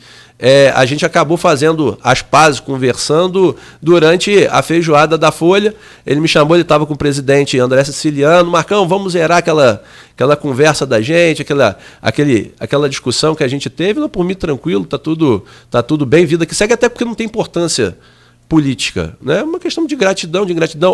G: a gente acabou fazendo as pazes, conversando durante a feijoada da Folha. Ele me chamou, ele estava com o presidente André Siciliano: Marcão, vamos zerar aquela conversa da gente, aquela discussão que a gente teve. Não, por mim, tranquilo, tá tudo bem, vida que segue, até porque não tem importância política, né? Uma questão de gratidão,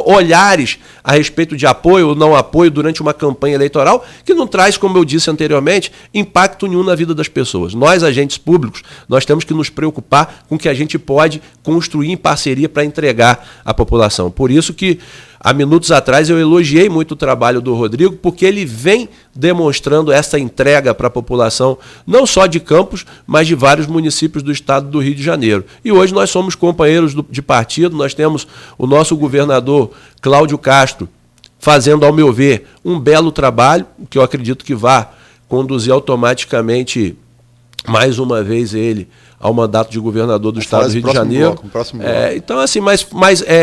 G: olhares a respeito de apoio ou não apoio durante uma campanha eleitoral, que não traz, como eu disse anteriormente, impacto nenhum na vida das pessoas. Nós, agentes públicos, nós temos que nos preocupar com o que a gente pode construir em parceria para entregar à população. Por isso que, há minutos atrás, eu elogiei muito o trabalho do Rodrigo, porque ele vem demonstrando essa entrega para a população, não só de Campos, mas de vários municípios do estado do Rio de Janeiro. E hoje nós somos companheiros de partido, nós temos o nosso governador Cláudio Castro fazendo, ao meu ver, um belo trabalho, que eu acredito que vai conduzir automaticamente, mais uma vez, ele ao mandato de governador do estado do Rio de Janeiro. Então, assim, mas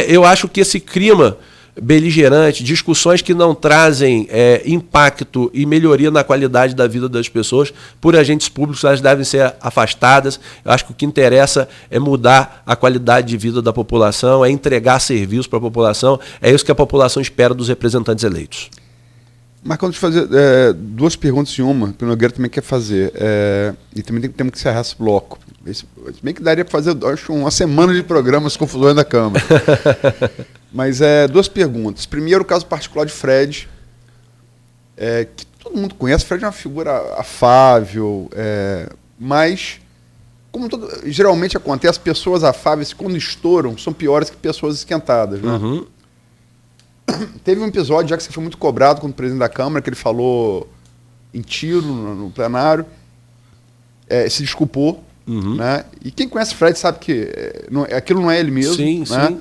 G: eu acho que esse clima beligerante, discussões que não trazem impacto e melhoria na qualidade da vida das pessoas, por agentes públicos, elas devem ser afastadas. Eu acho que o que interessa é mudar a qualidade de vida da população, é entregar serviços para a população. É isso que a população espera dos representantes eleitos.
H: Marcão, deixa eu fazer duas perguntas em uma, que o Nogueira também quer fazer. E também temos que encerrar esse bloco. Se bem que daria para fazer, acho, uma semana de programas Confusões da Câmara. Mas duas perguntas. Primeiro, o caso particular de Fred, que todo mundo conhece. Fred é uma figura afável, mas, como geralmente acontece, pessoas afáveis, quando estouram, são piores que pessoas esquentadas, né?
G: Uhum.
H: Teve um episódio, já que você foi muito cobrado com o presidente da Câmara, que ele falou em tiro no plenário, se desculpou.
G: Uhum.
H: Né? E quem conhece Fred sabe que aquilo não é ele mesmo.
G: Sim,
H: né?
G: sim.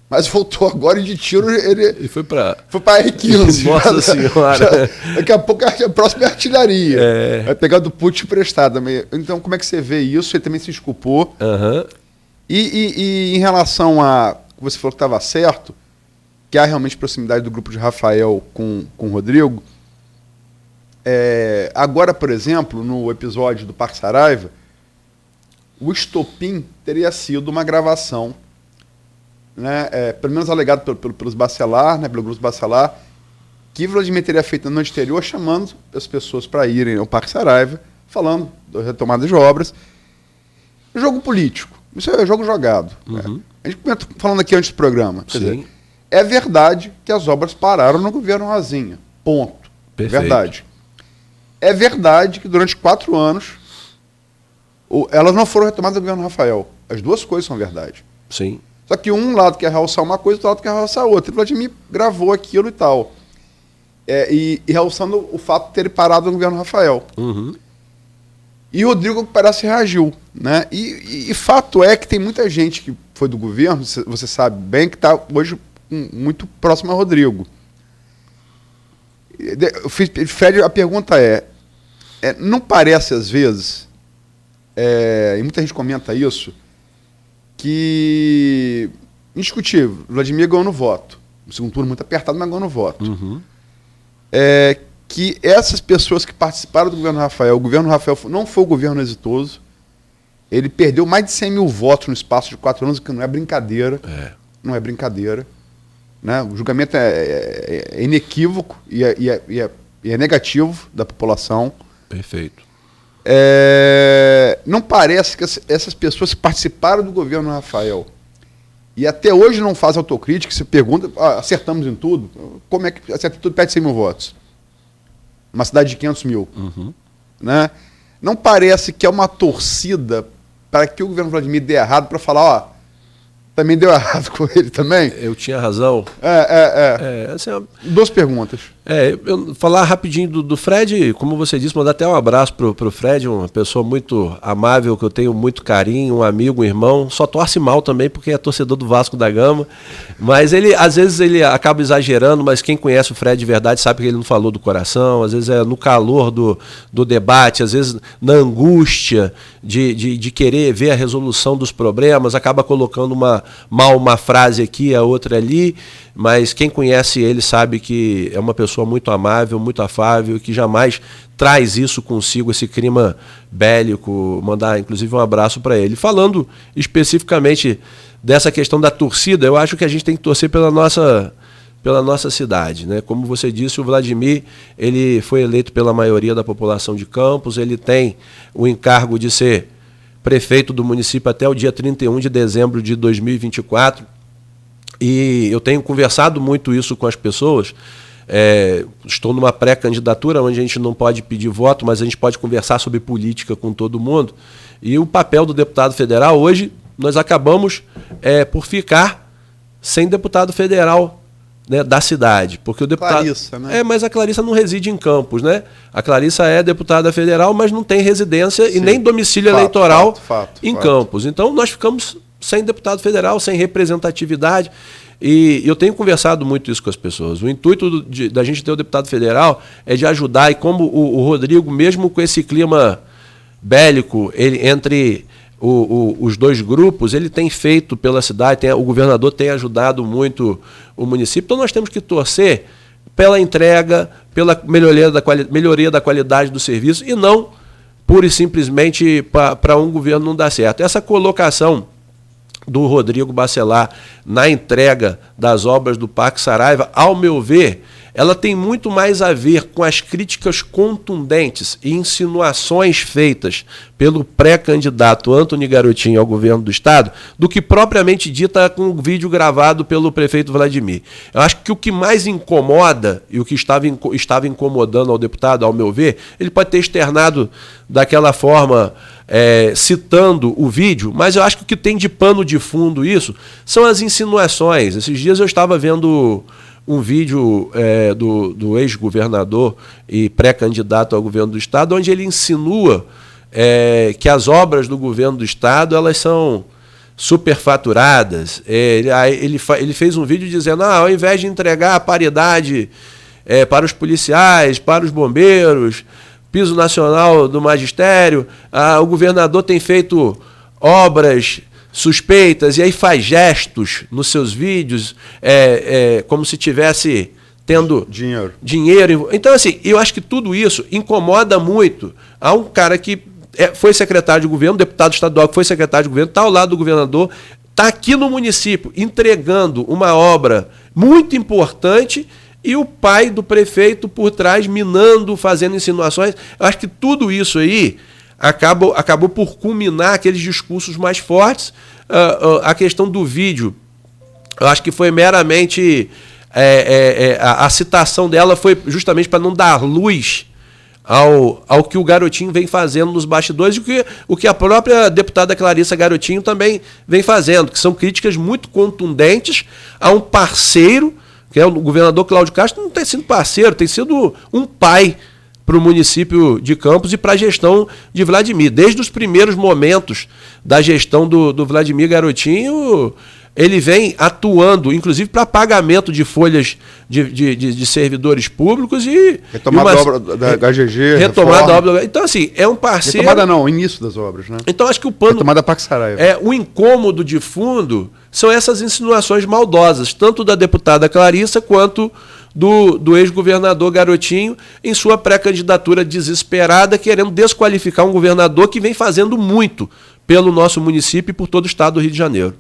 H: Mas voltou agora e de tiro ele
G: foi para
H: R15.
G: Nossa Senhora.
H: Daqui a pouco a próxima é artilharia. Vai pegar do Putin emprestado. Então, como é que você vê isso? Ele também se desculpou.
G: Uhum.
H: E em relação a... Você falou que estava certo, que há realmente proximidade do grupo de Rafael com o Rodrigo. Agora, por exemplo, no episódio do Parque Saraiva, o estopim teria sido uma gravação, né, pelo menos alegado pelos Bacelar, né, pelo grupo Bacelar, que Vladimir teria feito no ano anterior, chamando as pessoas para irem ao Parque Saraiva, falando da retomada de obras. Jogo político, isso é jogo jogado.
G: Uhum.
H: Né? A gente falando aqui antes do programa. Quer
G: Sim.
H: dizer, é verdade que as obras pararam no governo Rosinha. Ponto.
G: Perfeito.
H: Verdade. É verdade que durante 4 anos elas não foram retomadas do governo Rafael. As duas coisas são verdade.
G: Sim.
H: Só que um lado quer realçar uma coisa, outro lado quer realçar outra. E Vladimir gravou aquilo e tal. E realçando o fato de ter parado no governo Rafael.
G: Uhum.
H: E o Rodrigo parece reagiu. Né? E fato é que tem muita gente que foi do governo, você sabe bem, que está hoje muito próximo a Rodrigo. Fred, a pergunta não parece às vezes, e muita gente comenta isso, que, indiscutível, Vladimir ganhou no voto. O segundo turno muito apertado, mas ganhou no voto.
G: Uhum.
H: Que essas pessoas que participaram do governo Rafael, o governo Rafael não foi o governo exitoso, ele perdeu mais de 100 mil votos no espaço de 4 anos, o que não é brincadeira. Não é brincadeira. Né? O julgamento é inequívoco e é negativo da população.
G: Perfeito.
H: Não parece que essas pessoas que participaram do governo Rafael e até hoje não fazem autocrítica, se pergunta, acertamos em tudo? Como é que acerta tudo perto de 100 mil votos? Uma cidade de 500 mil. Né? Não parece que é uma torcida para que o governo Vladimir dê errado para falar, também deu errado com ele também?
G: Eu tinha razão. Assim,
H: duas perguntas.
G: Eu falar rapidinho do Fred, como você disse, mandar até um abraço pro Fred, uma pessoa muito amável, que eu tenho muito carinho, um amigo, um irmão, só torce mal também porque é torcedor do Vasco da Gama, mas às vezes ele acaba exagerando, mas quem conhece o Fred de verdade sabe que ele não falou do coração, às vezes é no calor do debate, às vezes na angústia de querer ver a resolução dos problemas, acaba colocando uma frase aqui, a outra ali, mas quem conhece ele sabe que é uma pessoa muito amável, muito afável, que jamais traz isso consigo, esse clima bélico. Mandar inclusive um abraço para ele. Falando especificamente dessa questão da torcida, eu acho que a gente tem que torcer pela nossa cidade, né? Como você disse, o Vladimir, ele foi eleito pela maioria da população de Campos, ele tem o encargo de ser prefeito do município até o dia 31 de dezembro de 2024, e eu tenho conversado muito isso com as pessoas. Estou numa pré-candidatura onde a gente não pode pedir voto, mas a gente pode conversar sobre política com todo mundo. E o papel do deputado federal, hoje nós acabamos por ficar sem deputado federal, né, da cidade. Porque o deputado.
H: Clarissa, né?
G: Mas a Clarissa não reside em Campos, né? A Clarissa é deputada federal, mas não tem residência e nem domicílio eleitoral em Campos. Então nós ficamos sem deputado federal, sem representatividade. E eu tenho conversado muito isso com as pessoas. O intuito da gente ter o deputado federal é de ajudar, e como o Rodrigo, mesmo com esse clima bélico entre os dois grupos, ele tem feito pela cidade, o governador tem ajudado muito o município, então nós temos que torcer pela entrega, pela melhoria da qualidade do serviço, e não pura e simplesmente para um governo não dar certo. Essa colocação do Rodrigo Bacelar na entrega das obras do Parque Saraiva, ao meu ver, ela tem muito mais a ver com as críticas contundentes e insinuações feitas pelo pré-candidato Antony Garotinho ao governo do estado, do que propriamente dita com o vídeo gravado pelo prefeito Vladimir. Eu acho que o que mais incomoda, e o que estava incomodando ao deputado, ao meu ver, ele pode ter externado daquela forma, citando o vídeo, mas eu acho que o que tem de pano de fundo isso são as insinuações. Esses dias eu estava vendo um vídeo do ex-governador e pré-candidato ao governo do estado, onde ele insinua que as obras do governo do estado elas são superfaturadas. Ele fez um vídeo dizendo, ao invés de entregar a paridade para os policiais, para os bombeiros, piso nacional do magistério, o governador tem feito obras suspeitas, e aí faz gestos nos seus vídeos, como se tivesse tendo dinheiro. Então, assim, eu acho que tudo isso incomoda muito a um cara que foi secretário de governo, deputado estadual que foi secretário de governo, está ao lado do governador, está aqui no município entregando uma obra muito importante, e o pai do prefeito por trás minando, fazendo insinuações. Eu acho que tudo isso aí acabou por culminar aqueles discursos mais fortes. A questão do vídeo, eu acho que foi meramente... a citação dela foi justamente para não dar luz ao que o Garotinho vem fazendo nos bastidores, e o que a própria deputada Clarissa Garotinho também vem fazendo, que são críticas muito contundentes a um parceiro, que é o governador Cláudio Castro. Não tem sido parceiro, tem sido um pai para o município de Campos e para a gestão de Vladimir. Desde os primeiros momentos da gestão do Vladimir Garotinho, ele vem atuando, inclusive, para pagamento de folhas de servidores públicos e...
H: Retomada da obra da HGG,
G: retomada da obra. Então, assim, é um parceiro...
H: Retomada não, o início das obras, né?
G: Então, acho que o pano...
H: Retomada Parque Saraiva.
G: O incômodo de fundo são essas insinuações maldosas, tanto da deputada Clarissa quanto do ex-governador Garotinho, em sua pré-candidatura desesperada, querendo desqualificar um governador que vem fazendo muito pelo nosso município e por todo o estado do Rio de Janeiro.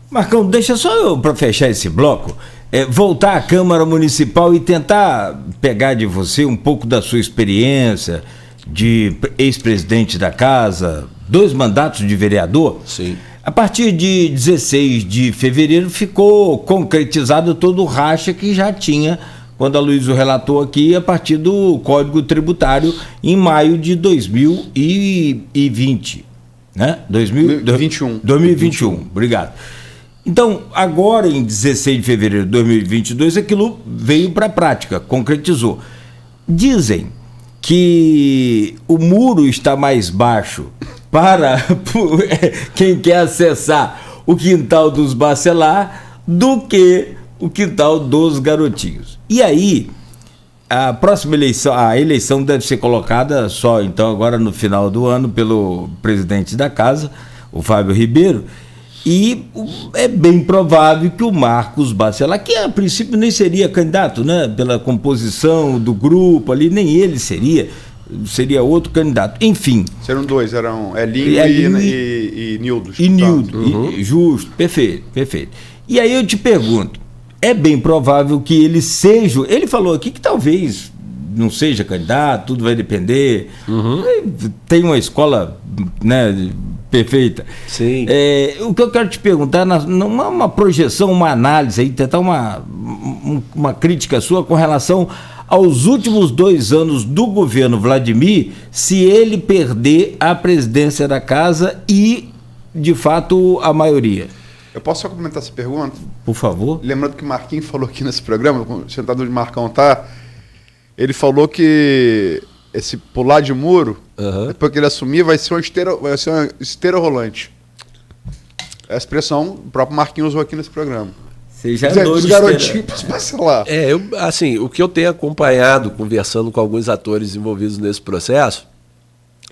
F: Marcão, deixa só para fechar esse bloco, voltar à Câmara Municipal e tentar pegar de você um pouco da sua experiência, de ex-presidente da casa, 2 mandatos de vereador.
G: Sim.
F: A partir de 16 de fevereiro ficou concretizado todo o racha que já tinha, quando a Luísa relatou aqui, a partir do Código Tributário em maio de 2020. Né? 2021, obrigado. Então, agora em 16 de fevereiro de 2022, aquilo veio para a prática, concretizou. Dizem que o muro está mais baixo para quem quer acessar o quintal dos Bacelar do que o quintal dos Garotinhos. E aí, a próxima eleição, a eleição deve ser colocada só então agora no final do ano pelo presidente da casa, o Fábio Ribeiro, e é bem provável que o Marcos Bacelar, que a princípio nem seria candidato, né, pela composição do grupo ali, nem ele seria outro candidato, enfim.
H: Serão 2, eram Elinho e Nildo.
F: E Nildo, justo, perfeito. E aí eu te pergunto, é bem provável que ele seja, ele falou aqui que talvez não seja candidato, tudo vai depender, tem uma escola, né, perfeita.
G: Sim.
F: O que eu quero te perguntar, uma projeção, uma análise, aí, tentar uma crítica sua com relação aos últimos 2 anos do governo Vladimir, se ele perder a presidência da casa e, de fato, a maioria.
H: Eu posso só complementar essa pergunta?
F: Por favor.
H: Lembrando que o Marquinhos falou aqui nesse programa, sentado onde o Marcão tá, ele falou que esse pular de muro, depois que ele assumir, vai ser uma esteira rolante. É a expressão o próprio Marquinhos usou aqui nesse programa. Os garotinhos passam lá.
G: O que eu tenho acompanhado, conversando com alguns atores envolvidos nesse processo,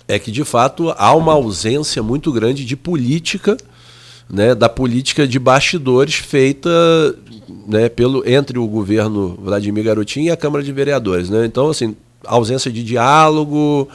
G: é que, de fato, há uma ausência muito grande de política, né, da política de bastidores feita, né, entre o governo Vladimir Garotinho e a Câmara de Vereadores. Né? Então, assim, ausência de diálogo,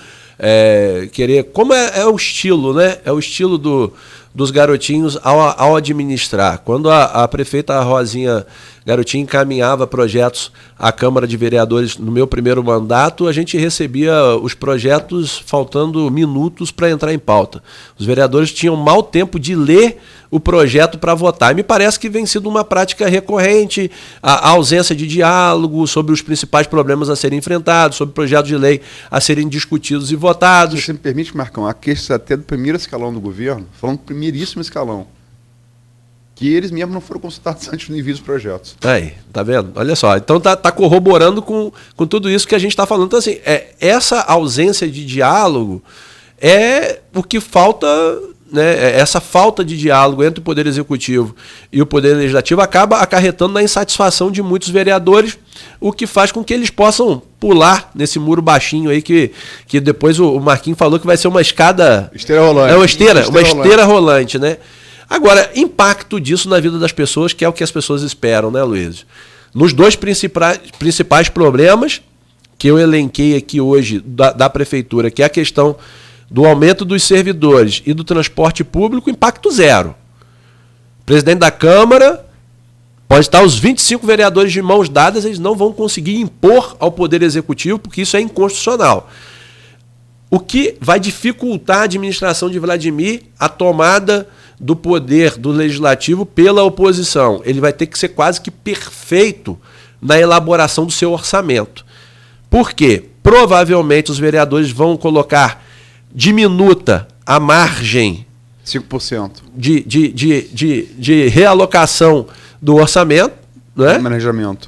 G: querer... Como é o estilo, né? É o estilo dos garotinhos ao administrar. Quando a prefeita Rosinha Garotinho encaminhava projetos à Câmara de Vereadores no meu primeiro mandato, a gente recebia os projetos faltando minutos para entrar em pauta. Os vereadores tinham mau tempo de ler o projeto para votar. E me parece que vem sido uma prática recorrente, a ausência de diálogo sobre os principais problemas a serem enfrentados, sobre projetos de lei a serem discutidos e votados.
H: Se você me permite, Marcão, a queixa até do primeiro escalão do governo, falando do primeiríssimo escalão, que eles mesmos não foram consultados antes do envio dos projetos.
G: Aí, tá vendo? Olha só, então tá corroborando com tudo isso que a gente está falando. Então, assim, essa ausência de diálogo é o que falta, né? Essa falta de diálogo entre o Poder Executivo e o Poder Legislativo acaba acarretando na insatisfação de muitos vereadores, o que faz com que eles possam pular nesse muro baixinho aí que depois o Marquinhos falou que vai ser uma escada...
H: Esteira rolante.
G: Uma esteira rolante, né? Agora, impacto disso na vida das pessoas, que é o que as pessoas esperam, né, Luiz? Nos 2 principais problemas que eu elenquei aqui hoje da Prefeitura, que é a questão do aumento dos servidores e do transporte público, impacto 0. O presidente da Câmara pode estar os 25 vereadores de mãos dadas, eles não vão conseguir impor ao Poder Executivo, porque isso é inconstitucional. O que vai dificultar a administração de Vladimir, a tomada do poder do Legislativo pela oposição. Ele vai ter que ser quase que perfeito na elaboração do seu orçamento. Por quê? Provavelmente os vereadores vão colocar diminuta a margem
H: 5%
G: de realocação do orçamento, né?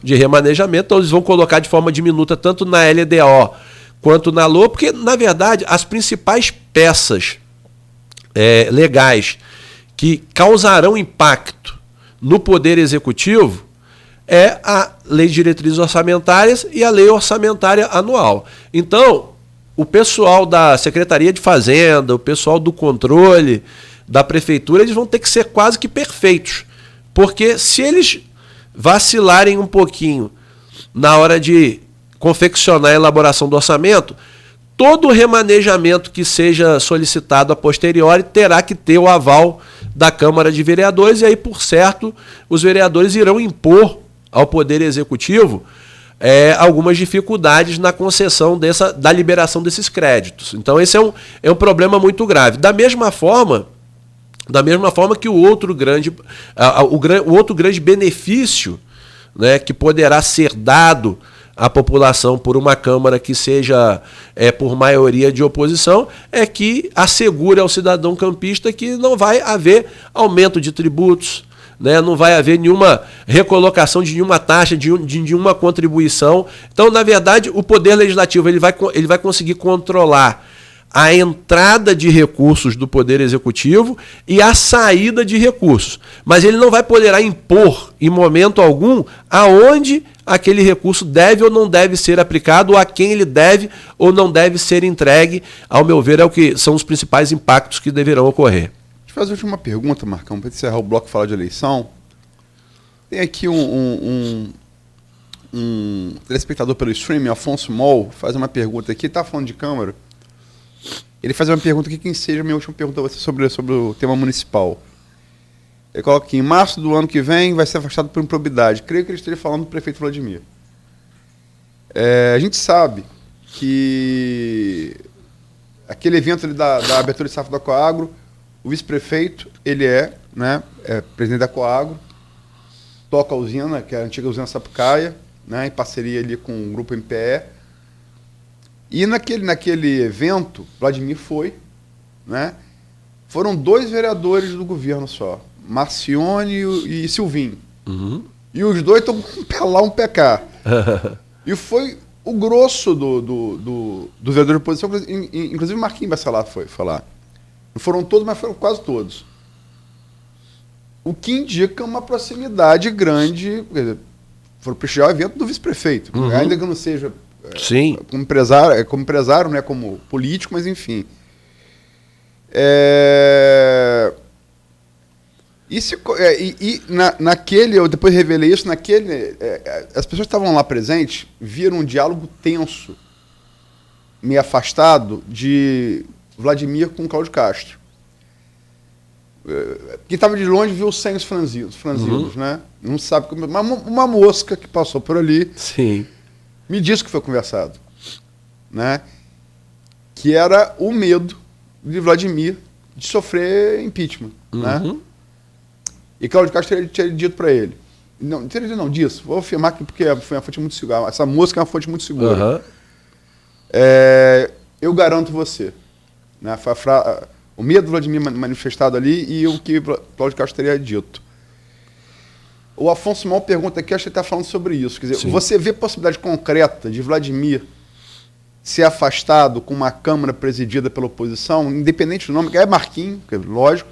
G: De remanejamento. Então eles vão colocar de forma diminuta tanto na LDO quanto na LOA, porque, na verdade, as principais peças legais que causarão impacto no Poder Executivo é a Lei de Diretrizes Orçamentárias e a Lei Orçamentária Anual. Então, o pessoal da Secretaria de Fazenda, o pessoal do controle da Prefeitura, eles vão ter que ser quase que perfeitos. Porque se eles vacilarem um pouquinho na hora de confeccionar a elaboração do orçamento, todo o remanejamento que seja solicitado a posteriori terá que ter o aval da Câmara de Vereadores, e aí, por certo, os vereadores irão impor ao Poder Executivo algumas dificuldades na concessão da liberação desses créditos. Então esse é um problema muito grave. Da mesma forma que o outro grande benefício, né, que poderá ser dado à população por uma Câmara que seja por maioria de oposição, é que assegure ao cidadão campista que não vai haver aumento de tributos, né, não vai haver nenhuma recolocação de nenhuma taxa, de nenhuma contribuição. Então, na verdade, o Poder Legislativo ele vai conseguir controlar a entrada de recursos do Poder Executivo e a saída de recursos. Mas ele não vai poder impor, em momento algum, aonde aquele recurso deve ou não deve ser aplicado, ou a quem ele deve ou não deve ser entregue. Ao meu ver, são os principais impactos que deverão ocorrer.
H: Deixa eu fazer a última pergunta, Marcão, para encerrar o bloco e falar de eleição. Tem aqui um telespectador pelo streaming, Afonso Moll, faz uma pergunta aqui, está falando de Câmara. Ele faz uma pergunta aqui, quem seja a minha última pergunta a você sobre o tema municipal. Ele coloca aqui, em março do ano que vem vai ser afastado por improbidade. Creio que ele esteja falando do prefeito Vladimir. A gente sabe que aquele evento ali da abertura de safra da Coagro, o vice-prefeito, ele é presidente da Coagro, toca a usina, que é a antiga usina Sapucaia, né, em parceria ali com o grupo MPE. E naquele evento, Vladimir foi, né? Foram 2 vereadores do governo só, Marcione e Silvinho.
G: Uhum.
H: E os 2 estão com um pé lá, um pé cá. E foi o grosso do vereador de oposição, inclusive Marquinhos Bacelar foi falar. Não foram todos, mas foram quase todos. O que indica uma proximidade grande, quer dizer, foram prestigiar o evento do vice-prefeito, ainda que não seja...
G: Sim.
H: Como empresário, né, como político, mas enfim. Naquele, eu depois revelei isso, as pessoas que estavam lá presentes viram um diálogo tenso, meio afastado, de Vladimir com Cláudio Castro. Quem estava de longe viu os senhos franzidos, né? Não sabe como. Uma mosca que passou por ali.
G: Sim.
H: Me disse que foi conversado, né? Que era o medo de Vladimir de sofrer impeachment, né? E Cláudio Castro tinha dito para ele, não disso, vou afirmar que porque foi uma fonte muito segura, essa música é uma fonte muito segura. Eu garanto você, né? O medo do Vladimir manifestado ali e o que Cláudio Castro teria dito. O Afonso Mal pergunta aqui, acho que ele está falando sobre isso. Quer dizer, sim, você vê possibilidade concreta de Vladimir ser afastado com uma Câmara presidida pela oposição, independente do nome, que é Marquinhos, que é lógico,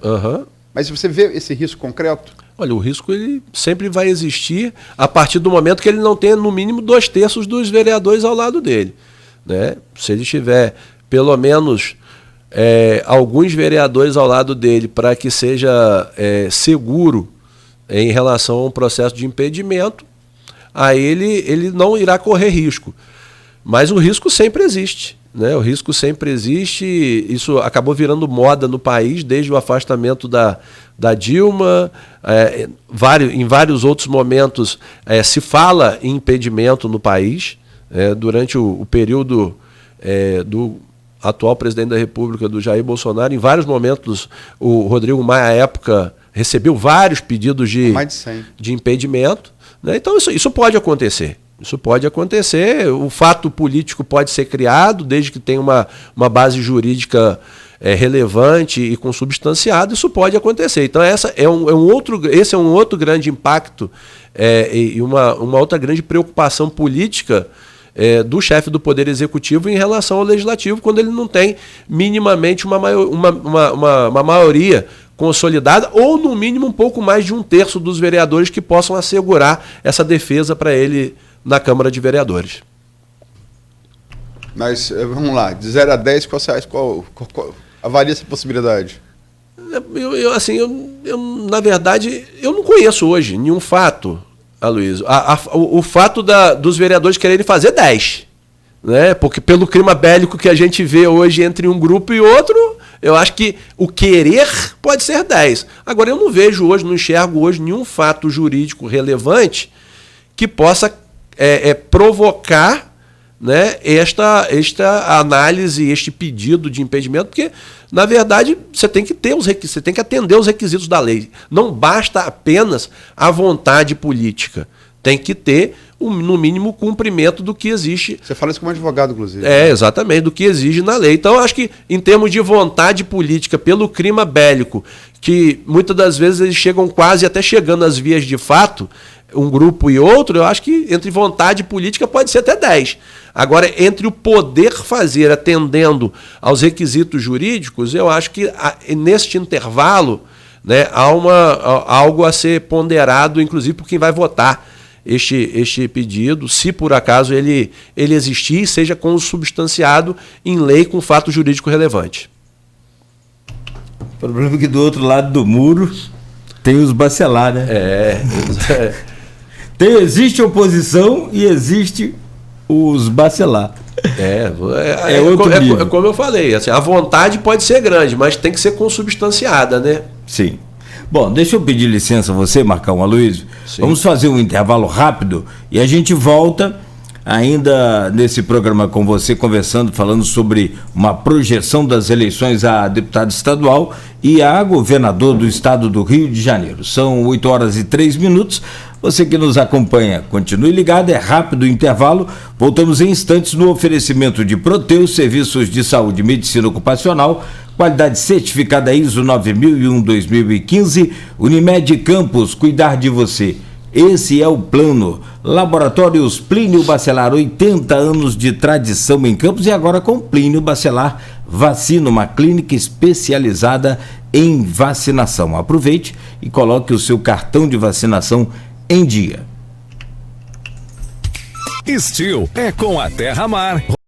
H: mas você vê esse risco concreto?
G: Olha, o risco ele sempre vai existir a partir do momento que ele não tenha, no mínimo, 2/3 dos vereadores ao lado dele, né? Se ele tiver, pelo menos, alguns vereadores ao lado dele para que seja seguro em relação a um processo de impedimento, aí ele não irá correr risco. Mas o risco sempre existe, né? O risco sempre existe, isso acabou virando moda no país desde o afastamento da Dilma, em vários outros momentos se fala em impedimento no país, durante o período do atual presidente da República, do Jair Bolsonaro, em vários momentos o Rodrigo Maia, à época, recebeu vários pedidos de impedimento, né? Então isso pode acontecer. Isso pode acontecer. O fato político pode ser criado, desde que tenha uma base jurídica relevante e consubstanciada, isso pode acontecer. Então esse é um outro grande impacto e uma outra grande preocupação política do chefe do Poder Executivo em relação ao Legislativo, quando ele não tem minimamente uma maioria consolidada, ou no mínimo um pouco mais de 1/3 dos vereadores que possam assegurar essa defesa para ele na Câmara de Vereadores.
H: Mas vamos lá, de 0 a 10, qual avalia essa possibilidade?
G: Na verdade, eu não conheço hoje nenhum fato, Aloysio. O fato dos vereadores quererem fazer 10, né? Porque pelo clima bélico que a gente vê hoje entre um grupo e outro, eu acho que o querer pode ser 10. Agora, eu não enxergo hoje nenhum fato jurídico relevante que possa provocar, né, esta análise, este pedido de impedimento, porque, na verdade, você tem que você tem que atender os requisitos da lei. Não basta apenas a vontade política. Tem que ter, no mínimo, cumprimento do que existe.
H: Você fala isso como advogado, inclusive.
G: Exatamente, do que exige na lei. Então, eu acho que, em termos de vontade política, pelo clima bélico, que muitas das vezes eles chegam quase até chegando às vias de fato, um grupo e outro, eu acho que entre vontade política pode ser até 10. Agora, entre o poder fazer atendendo aos requisitos jurídicos, eu acho que neste intervalo, né, há algo a ser ponderado, inclusive por quem vai votar este pedido, se por acaso ele existir, seja consubstanciado em lei com fato jurídico relevante.
F: O problema é que do outro lado do muro tem os bacelar, né? Existe oposição e existe os bacelar.
G: Como eu falei, assim, a vontade pode ser grande, mas tem que ser consubstanciada, né?
F: Sim. Bom, deixa eu pedir licença a você, Marcão Aloysio. Vamos fazer um intervalo rápido e a gente volta ainda nesse programa com você, conversando, falando sobre uma projeção das eleições a deputado estadual e a governador do estado do Rio de Janeiro. São 8h03. Você que nos acompanha, continue ligado, é rápido o intervalo. Voltamos em instantes no oferecimento de Proteus, serviços de saúde e medicina ocupacional, qualidade certificada ISO 9001-2015, Unimed Campos, cuidar de você. Esse é o plano. Laboratórios Plínio Bacelar, 80 anos de tradição em Campos e agora com Plínio Bacelar Vacina, uma clínica especializada em vacinação. Aproveite e coloque o seu cartão de vacinação em dia.
A: Estil é com a Terra Mar.